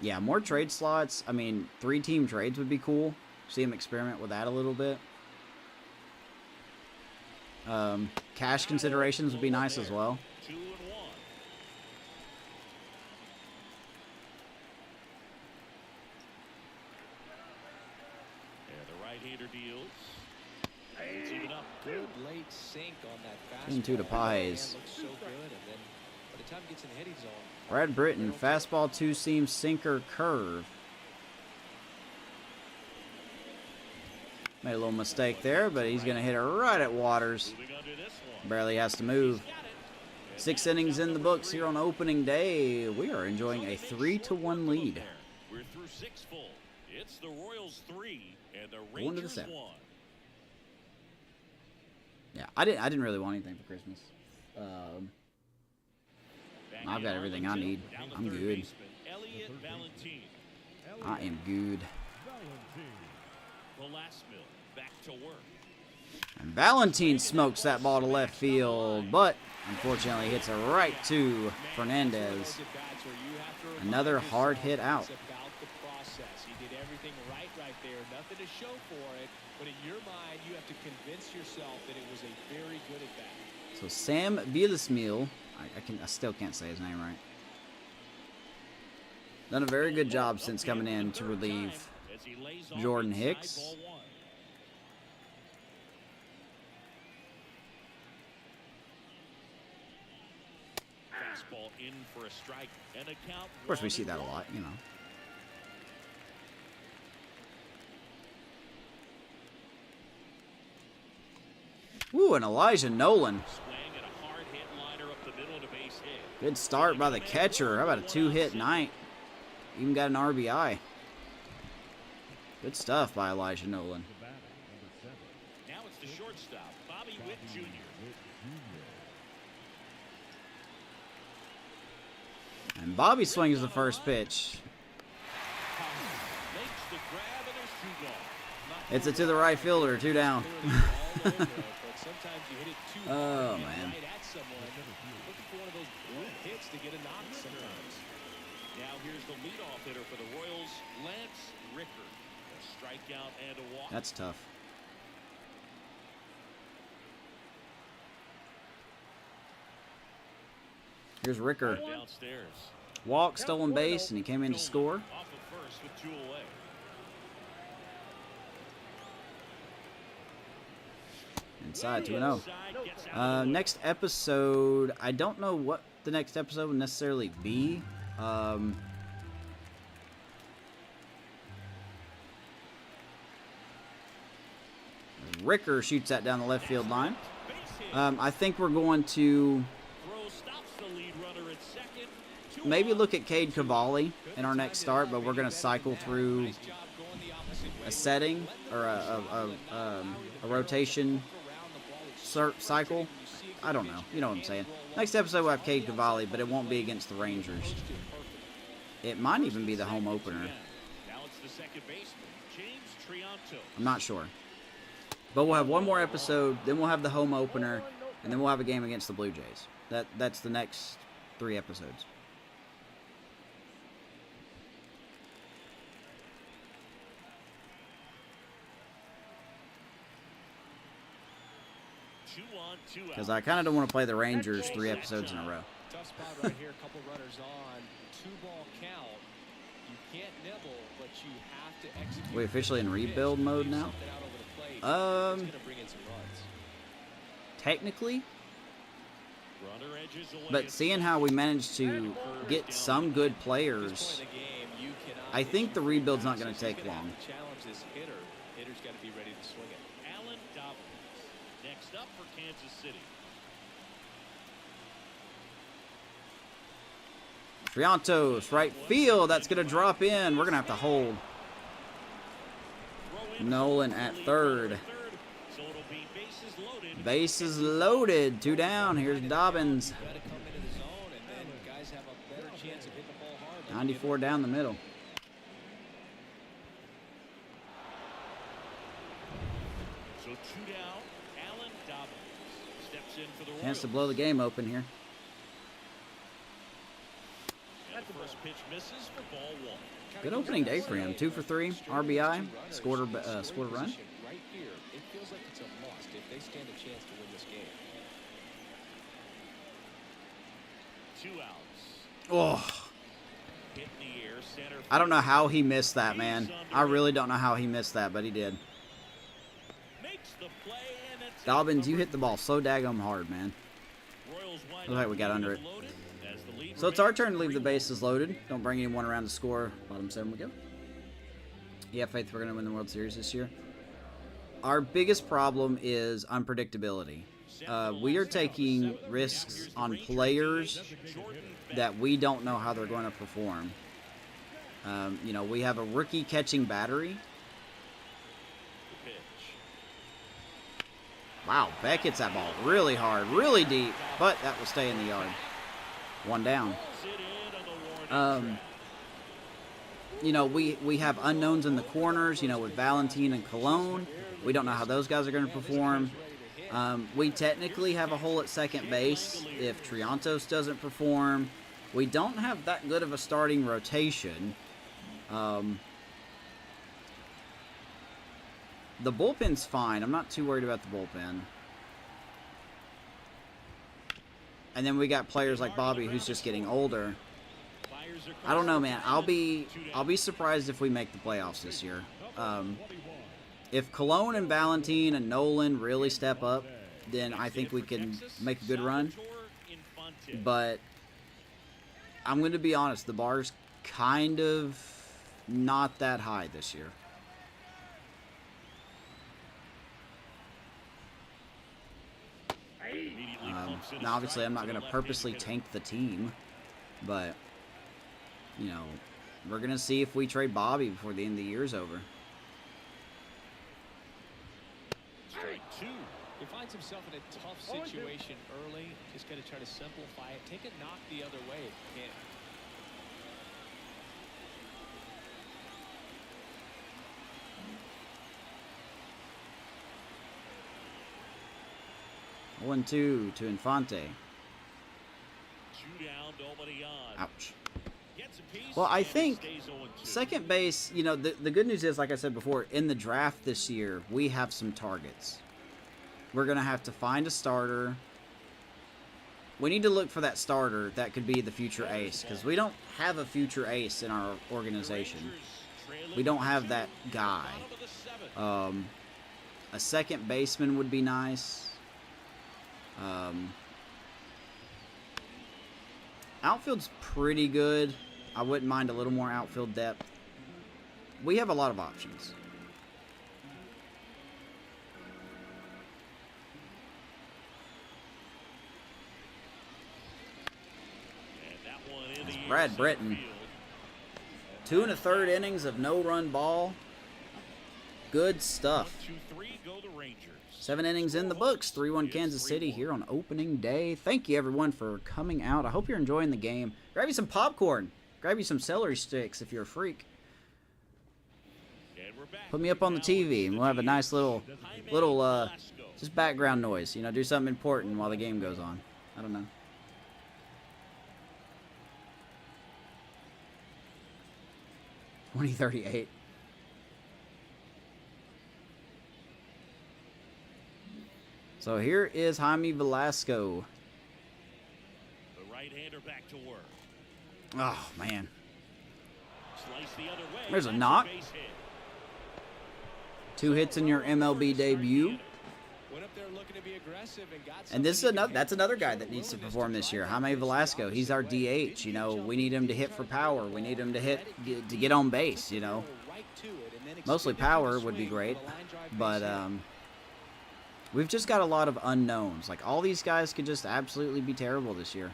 Yeah, more trade slots. I mean, 3-team trades would be cool. See him experiment with that a little bit. Cash considerations would be nice as well. 2-1. And the right-hander deals. It's even up. Good late sink on that fastball. Into the pies. Looks so good, and then by the time it gets in the hitting zone, Brad Britton, fastball, 2-seam, sinker, curve. Made a little mistake there, but he's going to hit it right at Waters. Moving under this one. Barely has to move. 6 innings in the books here on opening day. We are enjoying a 3-1 lead. We're through 6 full. It's the Royals 3 and the Going to the Rangers 7th. 1. Yeah, I didn't really want anything for Christmas. I've got everything I need. I'm good. Elliot Valentine. I am good. Velasquez back to work. And Valentine smokes that ball to left field, but unfortunately hits it right to Fernandez. Another hard hit out. it's about the process. He did everything right there. Nothing to show for it, but in your mind, you have to convince yourself that it was a very good at bat. So Sam Bielismil, I still can't say his name right. Done a very good job since coming in to relieve As he lays off Jordan inside Hicks. ball 1. Fastball in for a strike and a count. Of course, we see that a lot, you know. Ooh, and Elijah Nolan. Swing and a hard hit liner up the middle to base hit. Good start by the catcher. How about a 2-hit night? Even got an RBI. Good stuff by Elijah Nolan. Now it's the shortstop, Bobby Witt Jr. And Bobby swings the first pitch. Makes the grab and there's 2 gone. It's a to the right fielder, 2 down. Sometimes you hit it too Oh, hard, man. right at someone. Looking for one of those whip hits to get a knock sometimes. Now here's the leadoff hitter for the Royals, Lance Ricker. A strikeout and a walk. That's tough. Here's Ricker. Downstairs. Walk, stolen base, and he came in to score. Off of first with 2 away. Inside 2-0. Next episode, I don't know what the next episode would necessarily be. Ricker shoots that down the left field line. I think we're going to maybe look at Cade Cavalli in our next start, but we're going to cycle through a setting or a rotation cycle. I don't know. You know what I'm saying. Next episode we'll have Cade Cavalli, but it won't be against the Rangers. It might even be the home opener. I'm not sure. But we'll have one more episode, then we'll have the home opener, and then we'll have a game against the Blue Jays. That's the next 3 episodes. Because I kind of don't want to play the Rangers 3 episodes in a row. Tough spot right here. A couple runners on. 2-ball count. You can't nibble, but you have to execute. We officially in rebuild mode now? Technically. But seeing how we managed to get some good players, I think the rebuild's not going to take long. Challenge this hitter. Hitter's got to be ready to swing it. Alan Dobbins. Next up for Kansas City. Triantos, right field. That's going to drop in. We're going to have to hold. Nolan at third. So it'll be bases loaded. Bases loaded. 2 down. Here's Dobbins. 94 down the middle. So 2 down. Alan Dobbins steps in for the Royals. Chance to blow the game open here. And the first pitch misses for ball 1. Good opening day for him. 2 for 3. RBI. Scored a run. Right here, it feels like it's a must if they stand a chance to win this game. 2 outs. Oh, Hit in the air, center. I don't know how he missed that, man. I really don't know how he missed that, but he did. Makes the play, and it's Dobbins, you hit the ball so daggum hard, man. Royals wind Looks like up we got under it. loaded as the lead So it's our turn to leave the bases loaded. Don't bring anyone around to score. Bottom 7 we go. You have faith we're going to win the World Series this year? Our biggest problem is unpredictability. We are taking risks on players that we don't know how they're going to perform. You know, we have a rookie catching battery. pitch. Wow, Beck hits that ball really hard, really deep, but that will stay in the yard. 1 down. Sit in on the warning track. You know, we have unknowns in the corners, you know, with Valentin and Cologne. We don't know how those guys are going to perform. We technically have a hole at second base if Triantos doesn't perform. We don't have that good of a starting rotation. The bullpen's fine. I'm not too worried about the bullpen. And then we got players like Bobby who's just getting older. I don't know, man. I'll be surprised if we make the playoffs this year. If Cologne and Valentin and Nolan really step up, then I think we can make a good run. But I'm going to be honest, the bar's kind of not that high this year. Now, obviously, I'm not going to purposely tank the team, but, you know, we're going to see if we trade Bobby before the end of the year's over. Strike 2. He finds himself in a tough situation early. Just got to try to simplify it. Take a knock the other way if you can. 1-2 to Infante. 2 down, nobody on. Ouch. Gets a piece, Well, I and it think stays 0-2. second base, you know, the good news is, like I said before, in the draft this year, we have some targets. We're going to have to find a starter. We need to look for that starter that could be the future ace, because we don't have a future ace in our organization. We don't have that guy. A second baseman would be nice. Outfield's pretty good. I wouldn't mind a little more outfield depth. We have a lot of options. Brad Britton. 2 1/3 innings of no-run ball. Good stuff. 1-2-3, go the Rangers. 7 innings in the books. 3-1 Kansas City here on opening day. Thank you, everyone, for coming out. I hope you're enjoying the game. Grab you some popcorn. Grab you some celery sticks if you're a freak. And we're back. Put me up on the TV, and we'll have a nice little just background noise. You know, do something important while the game goes on. I don't know. $20.38. So here is Jaime Velasco. The right-hander back to work. Oh, man. Slice the other way. There's a That's knock. base hit. 2 hits in your MLB debut. Went up there looking to be aggressive and got And this is something he another can that's hit. another guy Showed that needs to willingness perform this drive year. the Jaime base Velasco, out he's our this way. DH, you know. We need him to hit for power. We need him to get on base, you know. Right to it, and then Mostly extended power the would be swing for great, the line drive but base hit. we've just got a lot of unknowns. Like, all these guys could just absolutely be terrible this year.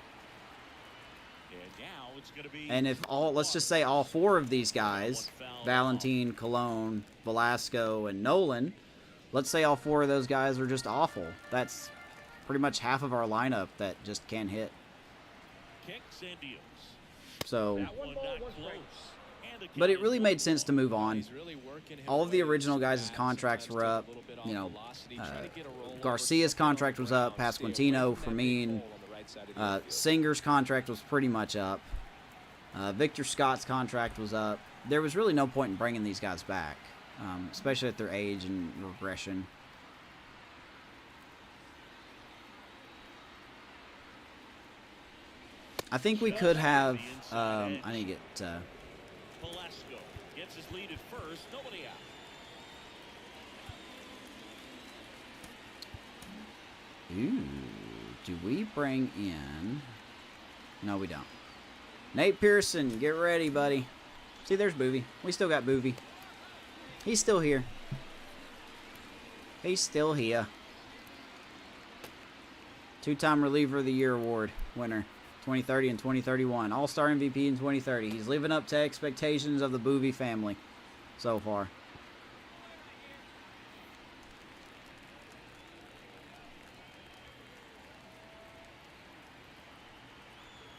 And now it's gonna be And if let's just say all 4 of these guys, Valentin, Colon, Velasco, and Nolan, let's say all 4 of those guys are just awful. That's pretty much half of our lineup that just can't hit. kicks and deals. So, That one not close. And the but count it really is made sense to move on. He's really working him All of the away. original guys' Sometimes contracts were took a up. little bit You off know, velocity, try to get a roll over, Garcia's something on contract the was up. ground, stay away Pasquantino, from that big Fermin. hole on the right side of the outfield. Singer's contract was pretty much up. Victor Scott's contract was up. There was really no point in bringing these guys back, especially at their age and regression. I think we could have. I need to get. Velasco gets his lead at first. Nobody out. Ooh, do we bring in? No, we don't. Nate Pearson, get ready, buddy. See, there's Boovie. We still got Boovie. He's still here. He's still here. 2-time Reliever of the Year award winner, 2030 and 2031. All-Star MVP in 2030. He's living up to expectations of the Boovie family so far.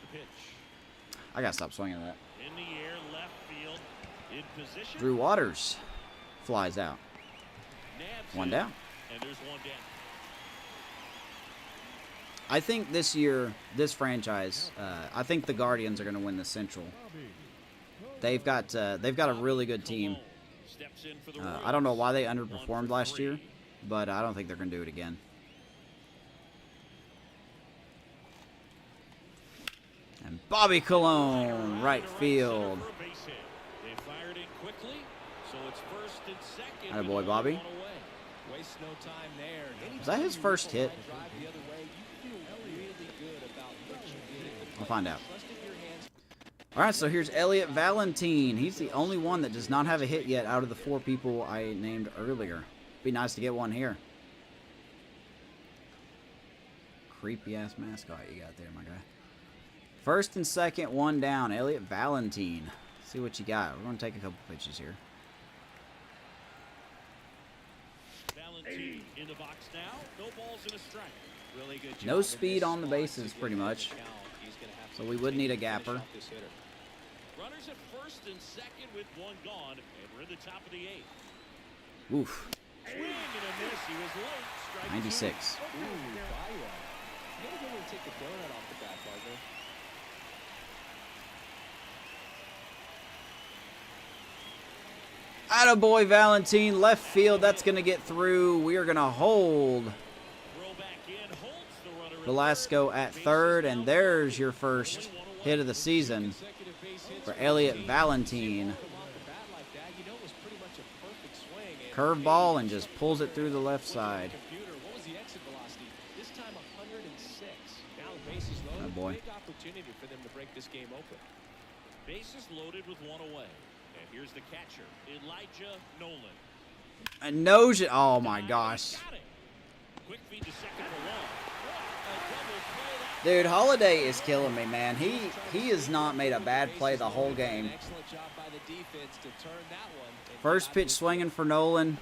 The pitch. I gotta stop swinging that. In the air, left field. In position. Drew Waters flies out. Nabs One it, down. And there's one down. I think this year, this franchise, I think the Guardians are going to win the Central. They've got a really good team. Steps in for the I don't know why they Royals. underperformed 1 for last 3. year, but I don't think they're going to do it again. And Bobby Colon, right field. For a base hit. They fired in quickly, so it's first and second. Atta with boy, only Bobby. one away. Waste no time there. Was that his first hit? Drive the other way, you feel really good about what you did at the We'll plate. find out. Trusted your hands. All right, so here's Elliot Valentin. He's the only one that does not have a hit yet out of the 4 people I named earlier. Be nice to get one here. Creepy ass mascot you got there, my guy. First and second, 1 down. Elliot Valentin. See what you got. We're going to take a couple pitches here. Valentin in the box now. No balls and a strike. Really good No job speed in this on the spot bases, to pretty get much. the count. He's gonna have So to we would need a continue to finish gapper. off this hitter. Runners at first and second with 1 gone, and we're in the top of the 8th. Oof. Swing and a miss. He was late. 96. Ooh, Baya. You gotta go and take the donut off the bat, partner. Attaboy, Valentine, left field. That's going to get through. We are going to hold Velasco at third, and there's your first hit of the season for Elliot Valentine. Curveball and just pulls it through the left side. Oh boy. Big opportunity for them to break this game open. Bases loaded with one away. And here's the catcher, Elijah Nolan. And knows it. Oh my gosh. Quick feed to second for one. Dude, Holiday is killing me, man. He has not made a bad play the whole game. Excellent job by the defense to turn that one. First pitch swinging for Nolan.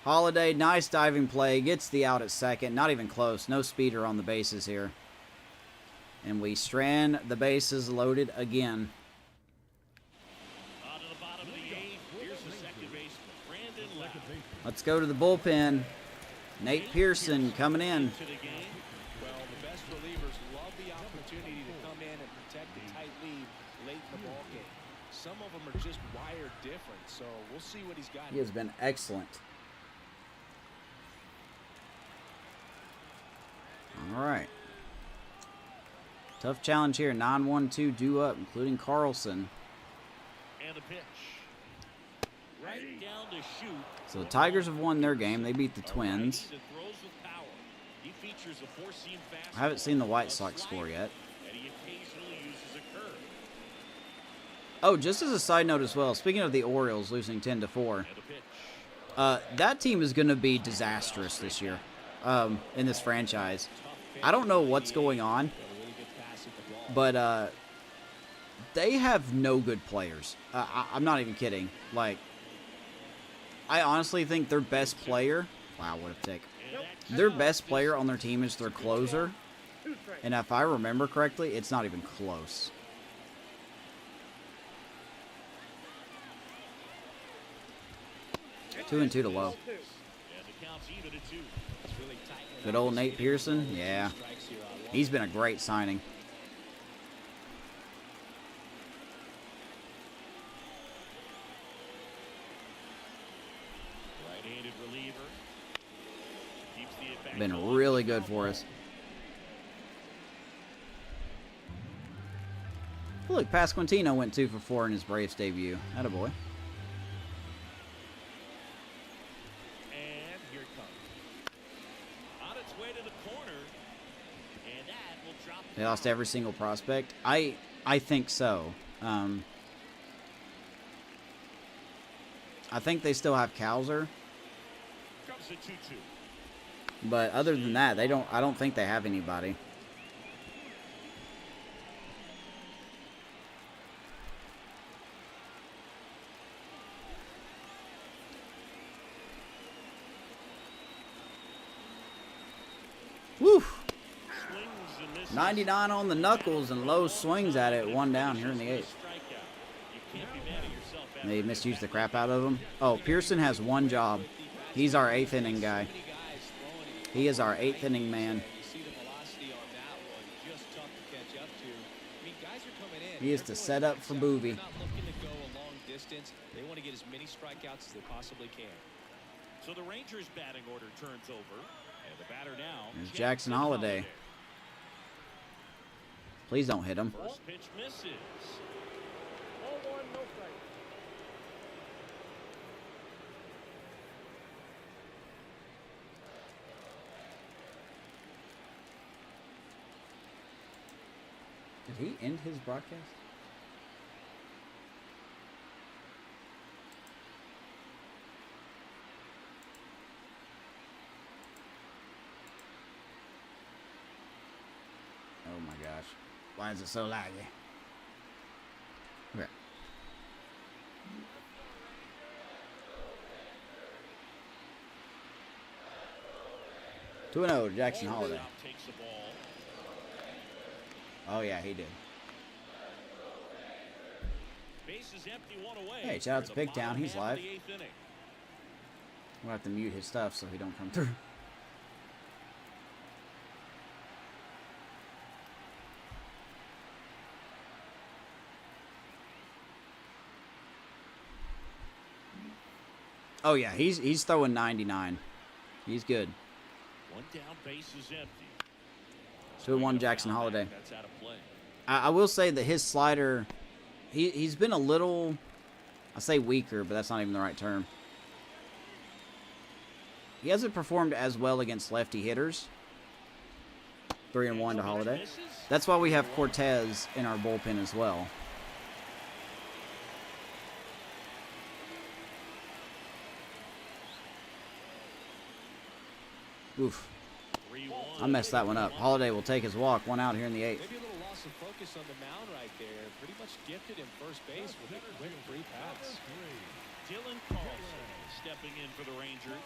Holiday, nice diving play. Gets the out at second. Not even close. No speeder on the bases here. And we strand the bases loaded again. To the bottom of the eighth. Here's the second baseman, Brandon Lowe. Let's go to the bullpen. Nate Pearson coming in. To the game. Well, the best relievers love the opportunity to come in and protect the tight lead late in the ball game. Some of them are just wired different, so we'll see what he's got. He has been excellent. All right. Tough challenge here. 9-1-2 due up, including Carlson. And the pitch. Right down to shoot. So the Tigers have won their game. They beat the Twins. That throws with power. He features a four-seam fastball, I haven't seen the White a Sox score slider, yet. And he occasionally uses a curve. Oh, just as a side note as well, speaking of the Orioles losing 10-4, And the pitch. that team is going to be disastrous this year in this franchise. I don't know what's going on, but they have no good players. I'm not even kidding. Like, I honestly think their best player, wow, what a pick. Their best player on their team is their closer, and if I remember correctly, it's not even close. Two and two to low. And the count's even at 2. Good old Nate Pearson, yeah. He's been a great signing. Right-handed reliever. Keeps the at-bat Been going. really good for us. Look, Pasquantino went 2 for 4 in his Braves debut. Attaboy. And here it comes. On its way to the corner. And that will drop. They lost every single prospect. I think so. I think they still have Kowser, Comes to 2-2. but other than that, they don't. I don't think they have anybody. Woo! Swings and misses. 99 on the knuckles and Lowe swings at it. One down here in the 8th. Strikeout. You can't be mad at yourself after They misused the crap out of him. Oh, Pearson has one job. He's our 8th inning guy. He is our 8th inning man. You see the velocity on that one, just tough to catch up to. I mean, guys are coming in. He is to set up for Boovie. They're not looking to go a long distance. They want to get as many strikeouts as they possibly can. So the Rangers batting order turns over. And the batter now. There's Jackson Holiday. Please don't hit him. First pitch misses. Did he end his broadcast? Oh my gosh. Why is it so laggy? Okay. Two and 0, Jackson Holiday. Shortstop takes the ball. Oh yeah, he did. Bases empty, one away. Hey, shout out to The Pigtown, bottom he's half of live. the 8th inning. We'll have to mute his stuff so he don't come through. Oh yeah, he's throwing 99. He's good. One down, base is empty. 2-1 Jackson Holiday. That's out of play. I will say that his slider, he's been a little, I say weaker, but that's not even the right term. He hasn't performed as well against lefty hitters. 3-1 to Holiday. That's why we have Cortez in our bullpen as well. Oof. I messed that one up. Holiday will take his walk. One out here in the 8th. Maybe a little loss of focus on the mound right there. Pretty much gifted in first base with a quick 3 pass. Dylan Carlson stepping in for the Rangers.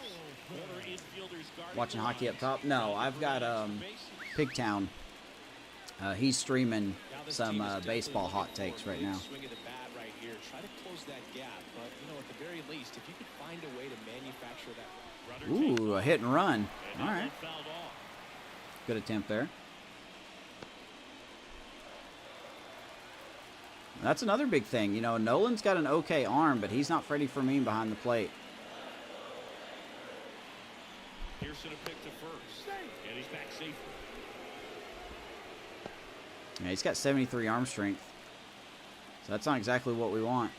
Corner infielders guarding Watching the hockey up lines. top? No, I've got Pigtown. He's streaming some baseball hot takes right now. Swing of the bat right here. Try to close that gap, but you know, at the very least, if you could find a way to manufacture that. Ooh, a hit and run. And All that right. one fouled off. Good attempt there. That's another big thing. You know, Nolan's got an okay arm, but he's not Freddie Fermin behind the plate. Pearson a pick to first, and he's back safely. Yeah, he's got 73 arm strength. So that's not exactly what we want.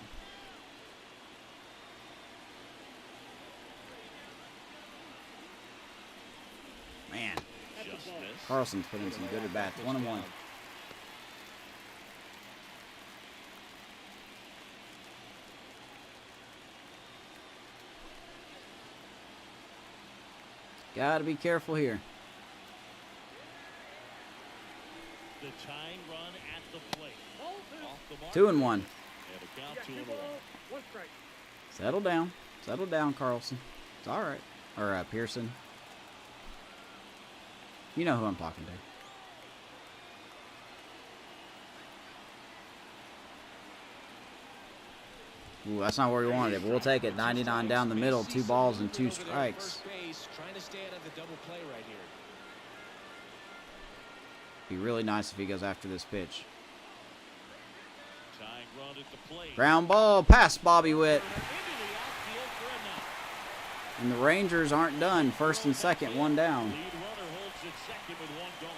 Man, Just missed. Carlson's put in some good at bats. 1-1. Gotta be careful here. The tying run at the plate. Off the mark. 2-1. And a count 2-1. Settle down. Settle down, Carlson. It's all right. Or Pearson. You know who I'm talking to. Ooh, that's not where we wanted it, but we'll take it. 99 down the middle, 2 balls and 2 strikes. Trying to stay out of the double play right here. Be really nice if he goes after this pitch. Tying run at the plate. Ground ball past Bobby Witt. Into the outfield for a knock. And the Rangers aren't done. First and second, 1 down. Lead runner holds at second with 1 gone.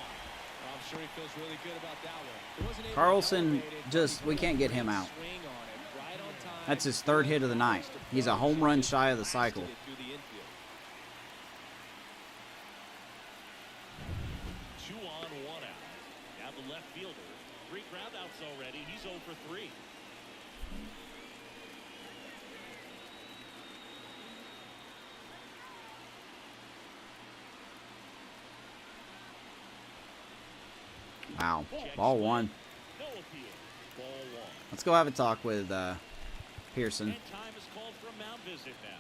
I'm sure he feels really good about that one. He wasn't able to Carlson, elevate it, just, but we he can't get him put a out. swing on it right on time. That's his 3rd hit of the night. He's a home run shy of the cycle. Blasted it through the infield. 2 on, 1 out. Now the left fielder. 3 groundouts already. He's 0 for 3. Wow. Ball 1. No appeal. Ball 1. Let's go have a talk with Pearson. And time is called for a mound visit now.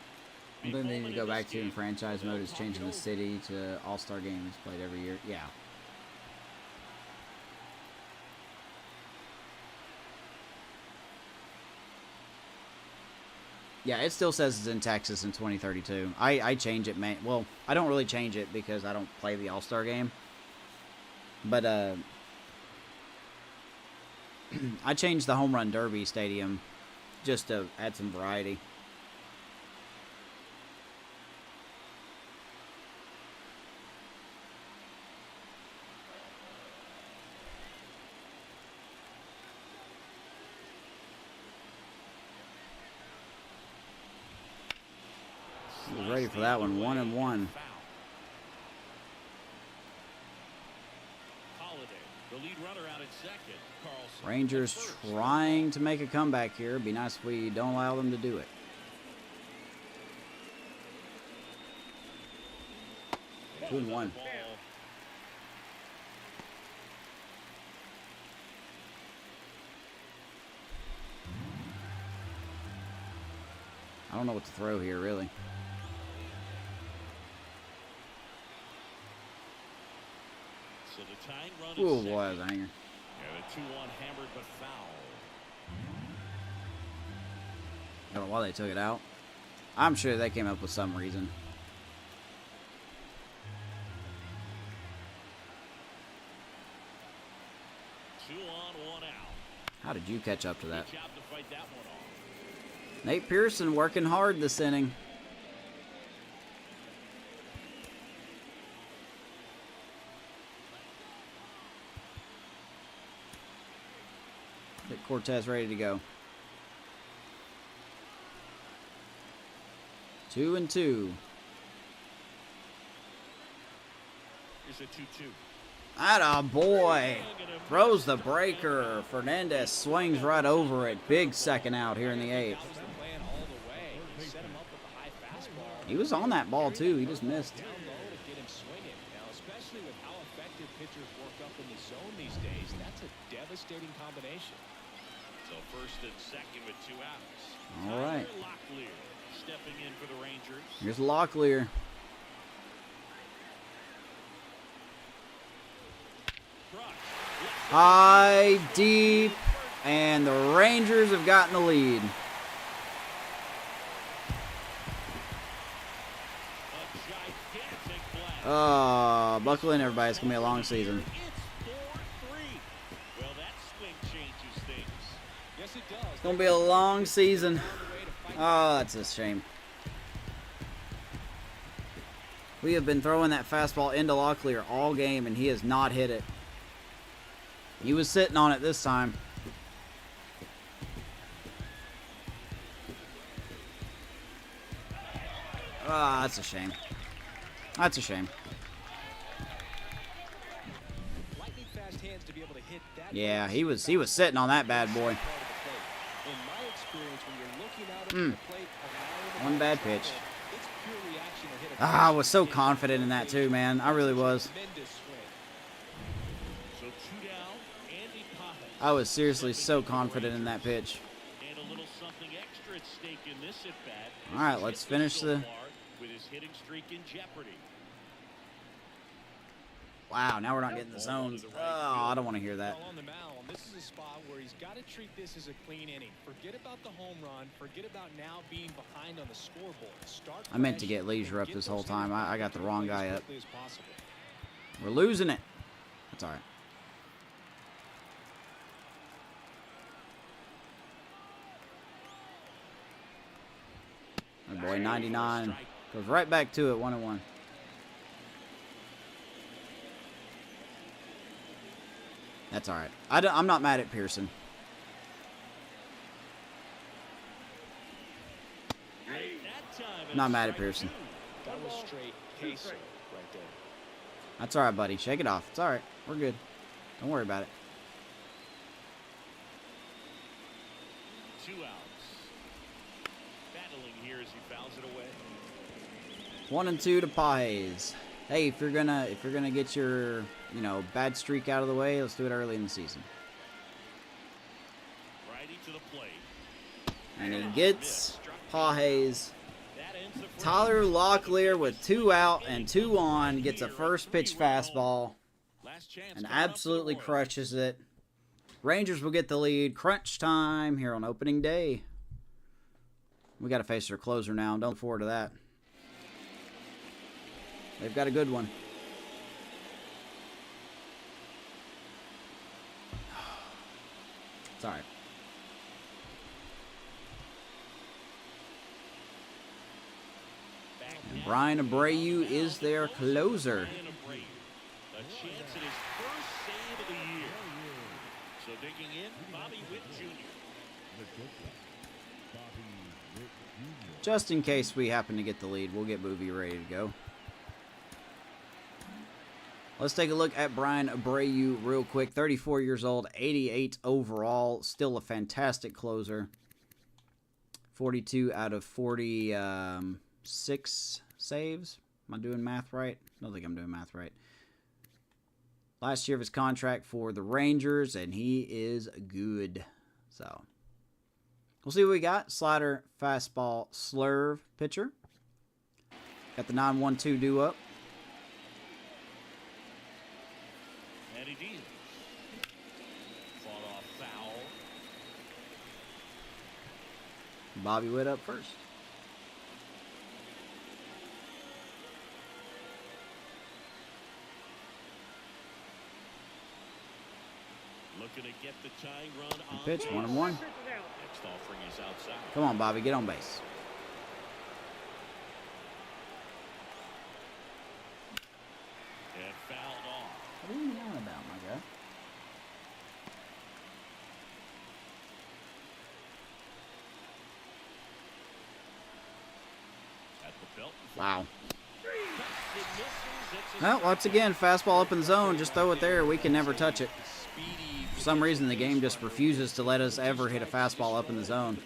One thing they need to go back to in Game. franchise mode is changing the city to All-Star games played every year. Yeah. Yeah, it still says it's in Texas in 2032. I change it, man. Well, I don't really change it because I don't play the All-Star game. But I changed the Home Run Derby stadium just to add some variety. He was ready for that one. 1-1. Foul. Holiday, the lead runner out at second. Carlson. Rangers at first. trying to make a comeback here. It'd be nice if we don't allow them to do it. Ball 2-1. ball. I don't know what to throw here, really. So the tying run is Ooh, second. boy, that was a hanger. And a 2-1 hammered but foul. I don't know why they took it out. I'm sure they came up with some reason. Two on, 1 out. How did you catch up to that? Good job to fight that one off. Nate Pearson working hard this inning. Cortez ready to go. 2-2. Here's a 2-2. Atta boy. Throws the breaker. Fernandez swings right over it. Big second out here in the 8th. That was the plan all the way. He set him up with a high fastball. He was on that ball too. He just missed. Down low to get him swinging. Now, especially with how effective pitchers work up in the zone these days, that's a devastating combination. So first and second with 2 outs. All right. Tyler Locklear stepping in for the Rangers. Here's Locklear. High, deep, and the Rangers have gotten the lead. Buckle in, everybody. It's going to be a long season. It's 4-3. Well, that swing changes things. Yes, it does. It's going to be a long season. Oh, that's a shame. We have been throwing that fastball into Locklear all game, and he has not hit it. He was sitting on it this time. Ah, that's a shame. That's a shame. Lightning fast hands to be able to hit that. Yeah, he was sitting on that bad boy. In my experience, when you're looking out at the plate, One bad pitch. it's pure reaction to hit a Ah, I was so confident in that too, man. I really was. tremendous swing. So 2 down. Andy Pajes. I was seriously so confident in that pitch. And a little something extra at stake in this at bat. All right, let's finish the. With his hitting streak in jeopardy. Wow, now we're not getting the zones. Oh, I don't want to hear that. Well, on the mound, this is a spot where he's got to treat this as a clean inning. Forget about the home run. Forget about now being behind on the scoreboard. Start I meant to fresh, get Leisure up get this those whole time. hitters I got the wrong guy as up. quickly as possible. We're losing it. That's all right. Oh boy, 99. Goes right back to it, 1-1. That's all right. I'm not mad at Pearson. Not mad at Pearson. That was straight KCR right there. That's all right, buddy. Shake it off. It's all right. We're good. Don't worry about it. 2 outs. Battling here as he fouls it away. 1-2 to Pajes. Hey, if you're gonna get your bad streak out of the way, let's do it early in the season. Righty to the plate. And he gets Pajes. That ends the first. Tyler Locklear with 2 out and 2 on gets a first pitch fastball Last chance and coming up for absolutely the Royals. crushes it. Rangers will get the lead. Crunch time here on opening day. We got to face their closer now. Don't look forward to that. They've got a good one. It's all right. And Brian Abreu is their closer. Brian Abreu, a chance at his first save of the year. So digging in, Bobby Witt Jr. Just in case we happen to get the lead, we'll get Boovie ready to go. Let's take a look at Brian Abreu real quick. 34 years old, 88 overall. Still a fantastic closer. 42 out of 46 saves. Am I doing math right? I don't think I'm doing math right. Last year of his contract for the Rangers, and he is good. So, we'll see what we got. Slider, fastball, slurve, pitcher. Got the 9-1-2 due up. And he deals. Fought off foul. Bobby Witt up first. Looking to get the tying run on Pitch, base. 1-1. Next offering is outside. Come on, Bobby, get on base. And fouled off. What are you yelling about, my guy? Wow. Well, once again, fastball up in zone. Just throw it there. We can never touch it. For some reason, the game just refuses to let us ever hit a fastball up in the zone.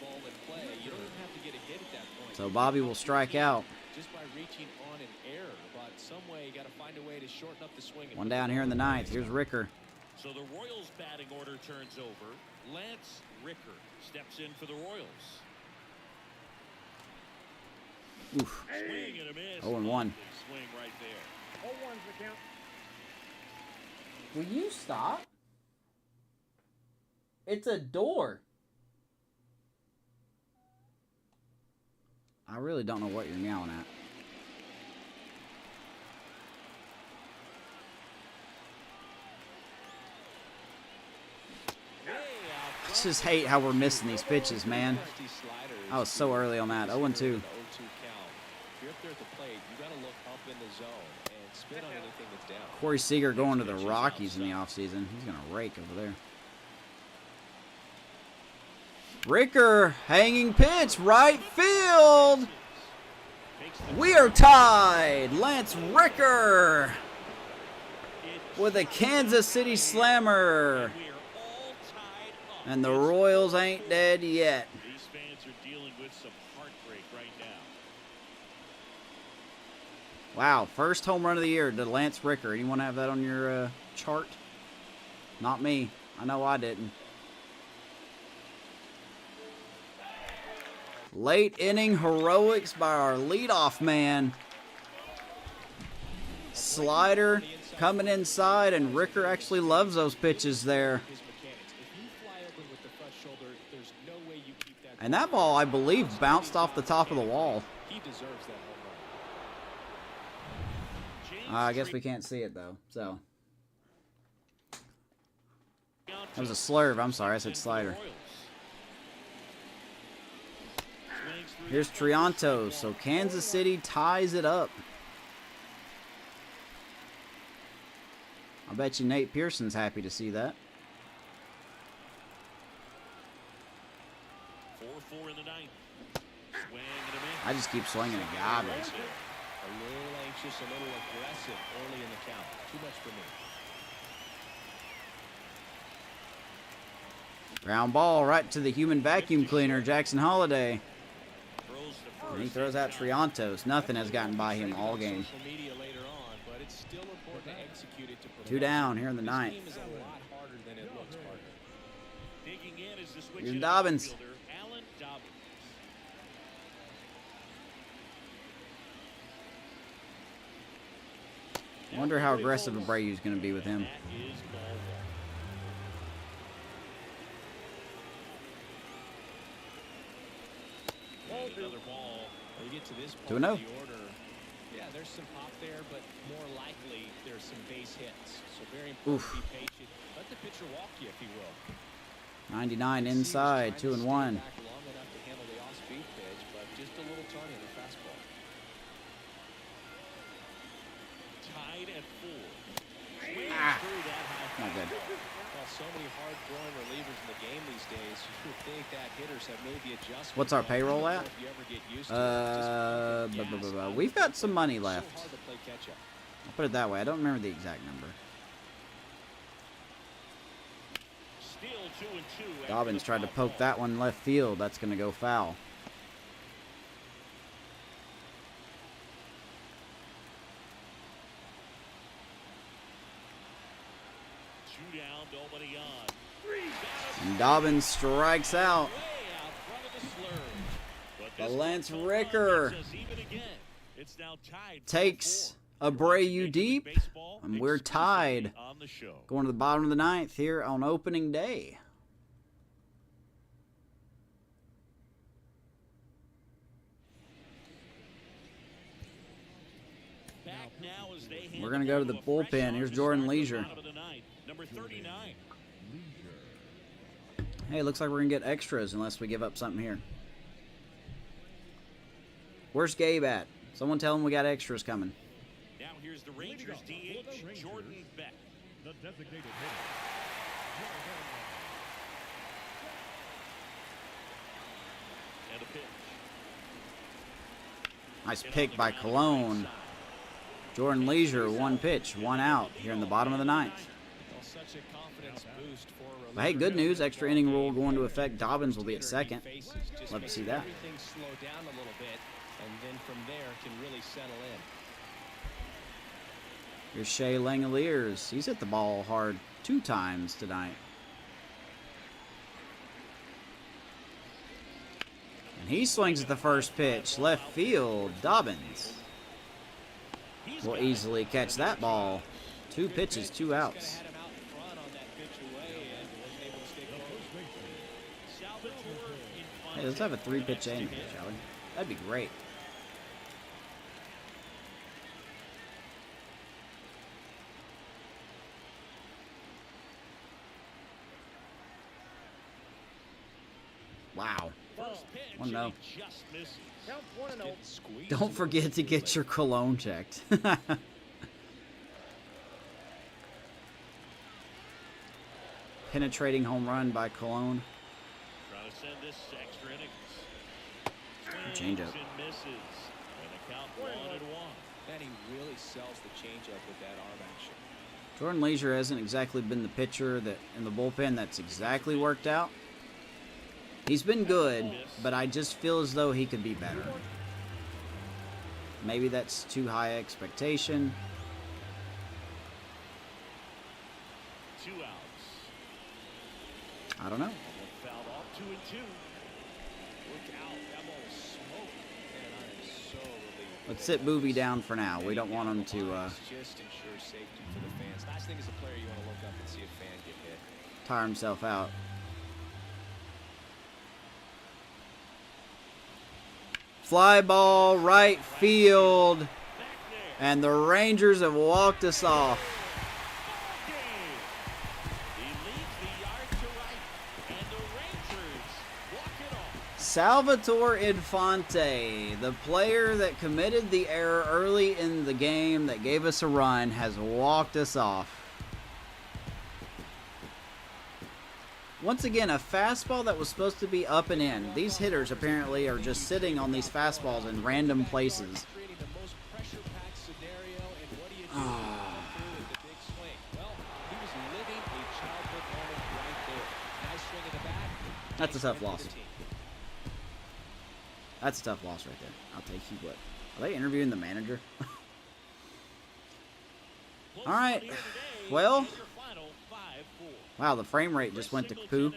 So Bobby will strike out. One down here in the ninth. Here's Ricker. So the Royals batting order turns over. Lance Ricker steps in for the Royals. Oof. Swing and a miss. 0-1. Swing right there. 0-1's the count. Will you stop? It's a door. I really don't know what you're yelling at. I just hate how we're missing these pitches, man. I was so early on that. 0-2. Corey Seager going to the Rockies in the offseason. He's going to rake over there. Ricker, hanging pitch, right field. We are tied. Lance Ricker with a Kansas City slammer. And the Royals ain't dead yet. These fans are dealing with some heartbreak right now. Wow, first home run of the year to Lance Ricker. Anyone have that on your chart? Not me. I know I didn't. Late inning heroics by our leadoff man. Slider coming inside, and Ricker actually loves those pitches there. And that ball, I believe, bounced off the top of the wall. I guess we can't see it, though. So that was a slurve. I'm sorry, I said slider. Here's Trianto. So Kansas City ties it up. I bet you Nate Pearson's happy to see that. 4-4 in the ninth. Swing and a miss. I just keep swinging at garbage. A little anxious, a little aggressive early in the count. Too much for me. Ground ball right to the human vacuum cleaner, Jackson Holiday. And he throws out Triantos. Nothing has gotten by him all game. Two down here in the ninth. Here's Dobbins. I wonder how aggressive Abreu's going to be with him. Another ball. When you get to this 2-0. part of the order, yeah, there's some pop there, but more likely there's some base hits. So very important to be patient. Let the pitcher walk you, if he will. 99 inside, 2-1. Long enough to handle the off-speed pitch, but just a little turn in the fastball. Tied at 4. Ah, Through that high not good. Well, so many hard-throwing relievers in the game these days. You would think that hitters have maybe adjusted. What's our payroll at? We've got some money left. I'll put it that way. I don't remember the exact number. Still 2-2. Dobbins tried to poke that one left field. That's going to go foul. And Dobbins strikes out. But Lance Ricker takes Abreu deep, and we're tied. Going to the bottom of the ninth here on opening day. We're going to go to the bullpen. Here's Jordan Leisure. Number 39. Hey, looks like we're going to get extras unless we give up something here. Where's Gabe at? Someone tell him we got extras coming. Now here's the Rangers DH, Jordan Beck. The designated hitter. And a pitch. Nice pick by Cologne. Jordan Leisure, one pitch, one out here in the bottom of the ninth. Well, such a confidence boost for a But hey, good news. Extra inning rule going into effect. Dobbins will be at second. Just Love to makes see that. Everything slow down a little bit, and then from there can really settle in. Here's Shea Langoliers. He's hit the ball hard 2 times tonight. And he swings at the first pitch. Left field. Dobbins will easily catch that ball. 2 pitches, 2 outs. Had him out in front on that pitch away and wasn't able to stay close. Hey, let's have a 3-pitch inning, shall we? That'd be great. Wow. First pitch, 1-0. and he just misses. Count 1-0. Squeeze Don't forget to get your cologne checked. Penetrating home run by Cologne. Trying to send this extra innings. Changeup. Swings and misses. And a count 1-1. And he really sells the changeup with that arm action. Jordan Leisure hasn't exactly been the pitcher that in the bullpen that's exactly worked out. He's been good, but I just feel as though he could be better. Maybe that's too high expectation. 2 outs. I don't know. Fouled off 2-2. Look out. That ball was smoked. Man, I am so relieved. Let's sit Boobie down for now. We don't want him to Just ensure safety for the fans. Last thing as a player, you want to look up and see a fan get hit. tire himself out. Fly ball, right field. And the Rangers have walked us off. He leads the yard to right, and the Rangers walk it off. Salvatore Infante, the player that committed the error early in the game that gave us a run, has walked us off. Once again, a fastball that was supposed to be up and in. These hitters apparently are just sitting on these fastballs in random places. Creating the most pressure-packed scenario, and what do you do with the big swing? Well, he was living a childhood moment right there. Nice swing in the back. That's a Nice tough win for loss. the team. That's a tough loss right there. I'll take you what. Are they interviewing the manager? All right. Well, wow, the frame rate just went to poo.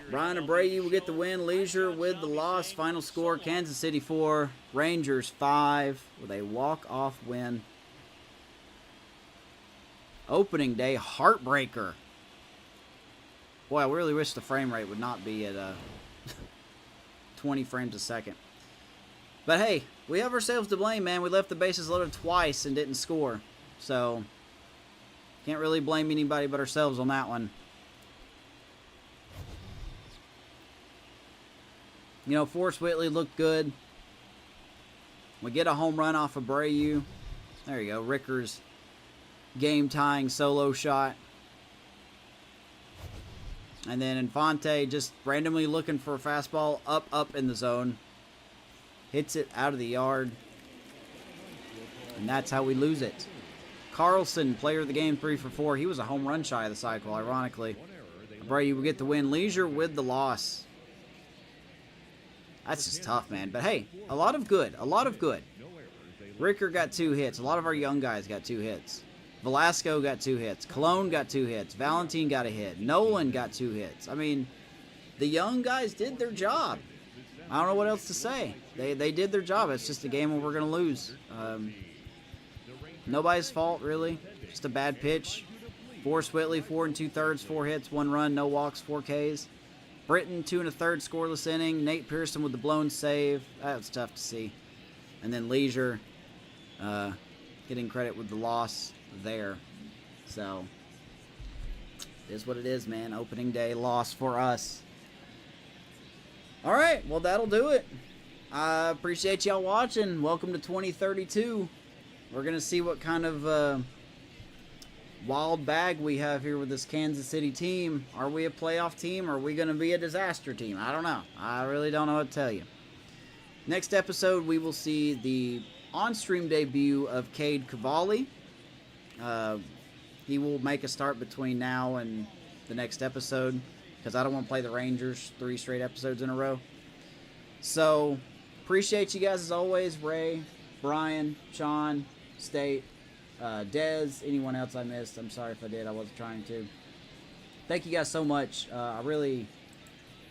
Brian Abreu will get the win. Leisure with the loss. Final score, Kansas City 4, Rangers 5 with a walk-off win. Opening day heartbreaker. Boy, I really wish the frame rate would not be at 20 frames a second. But hey, we have ourselves to blame, man. We left the bases loaded twice and didn't score. So, can't really blame anybody but ourselves on that one. You know, Forrest Whitley looked good. We get a home run off of Abreu. There you go. Ricker's game-tying solo shot. And then Infante just randomly looking for a fastball up in the zone. Hits it out of the yard. And that's how we lose it. Carlson, player of the game, 3 for 4. He was a home run shy of the cycle, ironically. Abreu will get the win. Leisure with the loss. That's just tough, man. But hey, a lot of good. A lot of good. Ricker got 2 hits. A lot of our young guys got 2 hits. Velasco got 2 hits. Cologne got 2 hits. Valentin got a hit. Nolan got 2 hits. I mean, the young guys did their job. I don't know what else to say. They did their job. It's just a game where we're going to lose. Nobody's fault, really. Just a bad pitch. Forrest Whitley, 4 2/3, 4 hits, 1 run, no walks, 4 Ks. Britton, 2 1/3 scoreless inning. Nate Pearson with the blown save. That was tough to see. And then Leisure getting credit with the loss there. So, it is what it is, man. Opening day loss for us. All right, well, that'll do it. I appreciate y'all watching. Welcome to 2032. We're going to see what kind of wild bag we have here with this Kansas City team. Are we a playoff team? Or are we going to be a disaster team? I don't know. I really don't know what to tell you. Next episode, we will see the on-stream debut of Cade Cavalli. He will make a start between now and the next episode because I don't want to play the Rangers 3 straight episodes in a row. So, appreciate you guys as always. Ray, Brian, Sean, State, Dez, anyone else I missed. I'm sorry if I did. I wasn't trying to. Thank you guys so much. I really,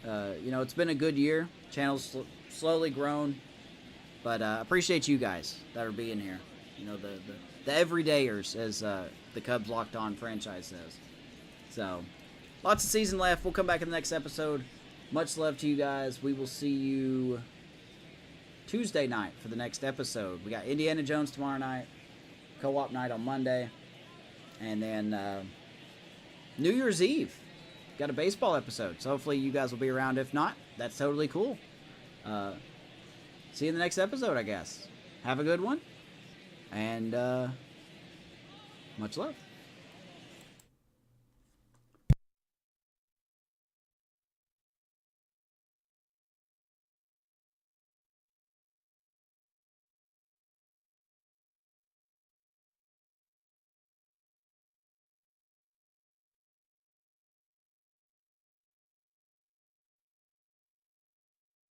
it's been a good year. Channel's slowly grown. But appreciate you guys that are being here. You know, the everydayers, as the Cubs Locked On franchise says. So, lots of season left. We'll come back in the next episode. Much love to you guys. We will see you Tuesday night for the next episode. We got Indiana Jones tomorrow night, co-op night on Monday, and then New Year's Eve. Got a baseball episode, so hopefully you guys will be around. If not, that's totally cool. See you in the next episode, I guess. Have a good one, and much love.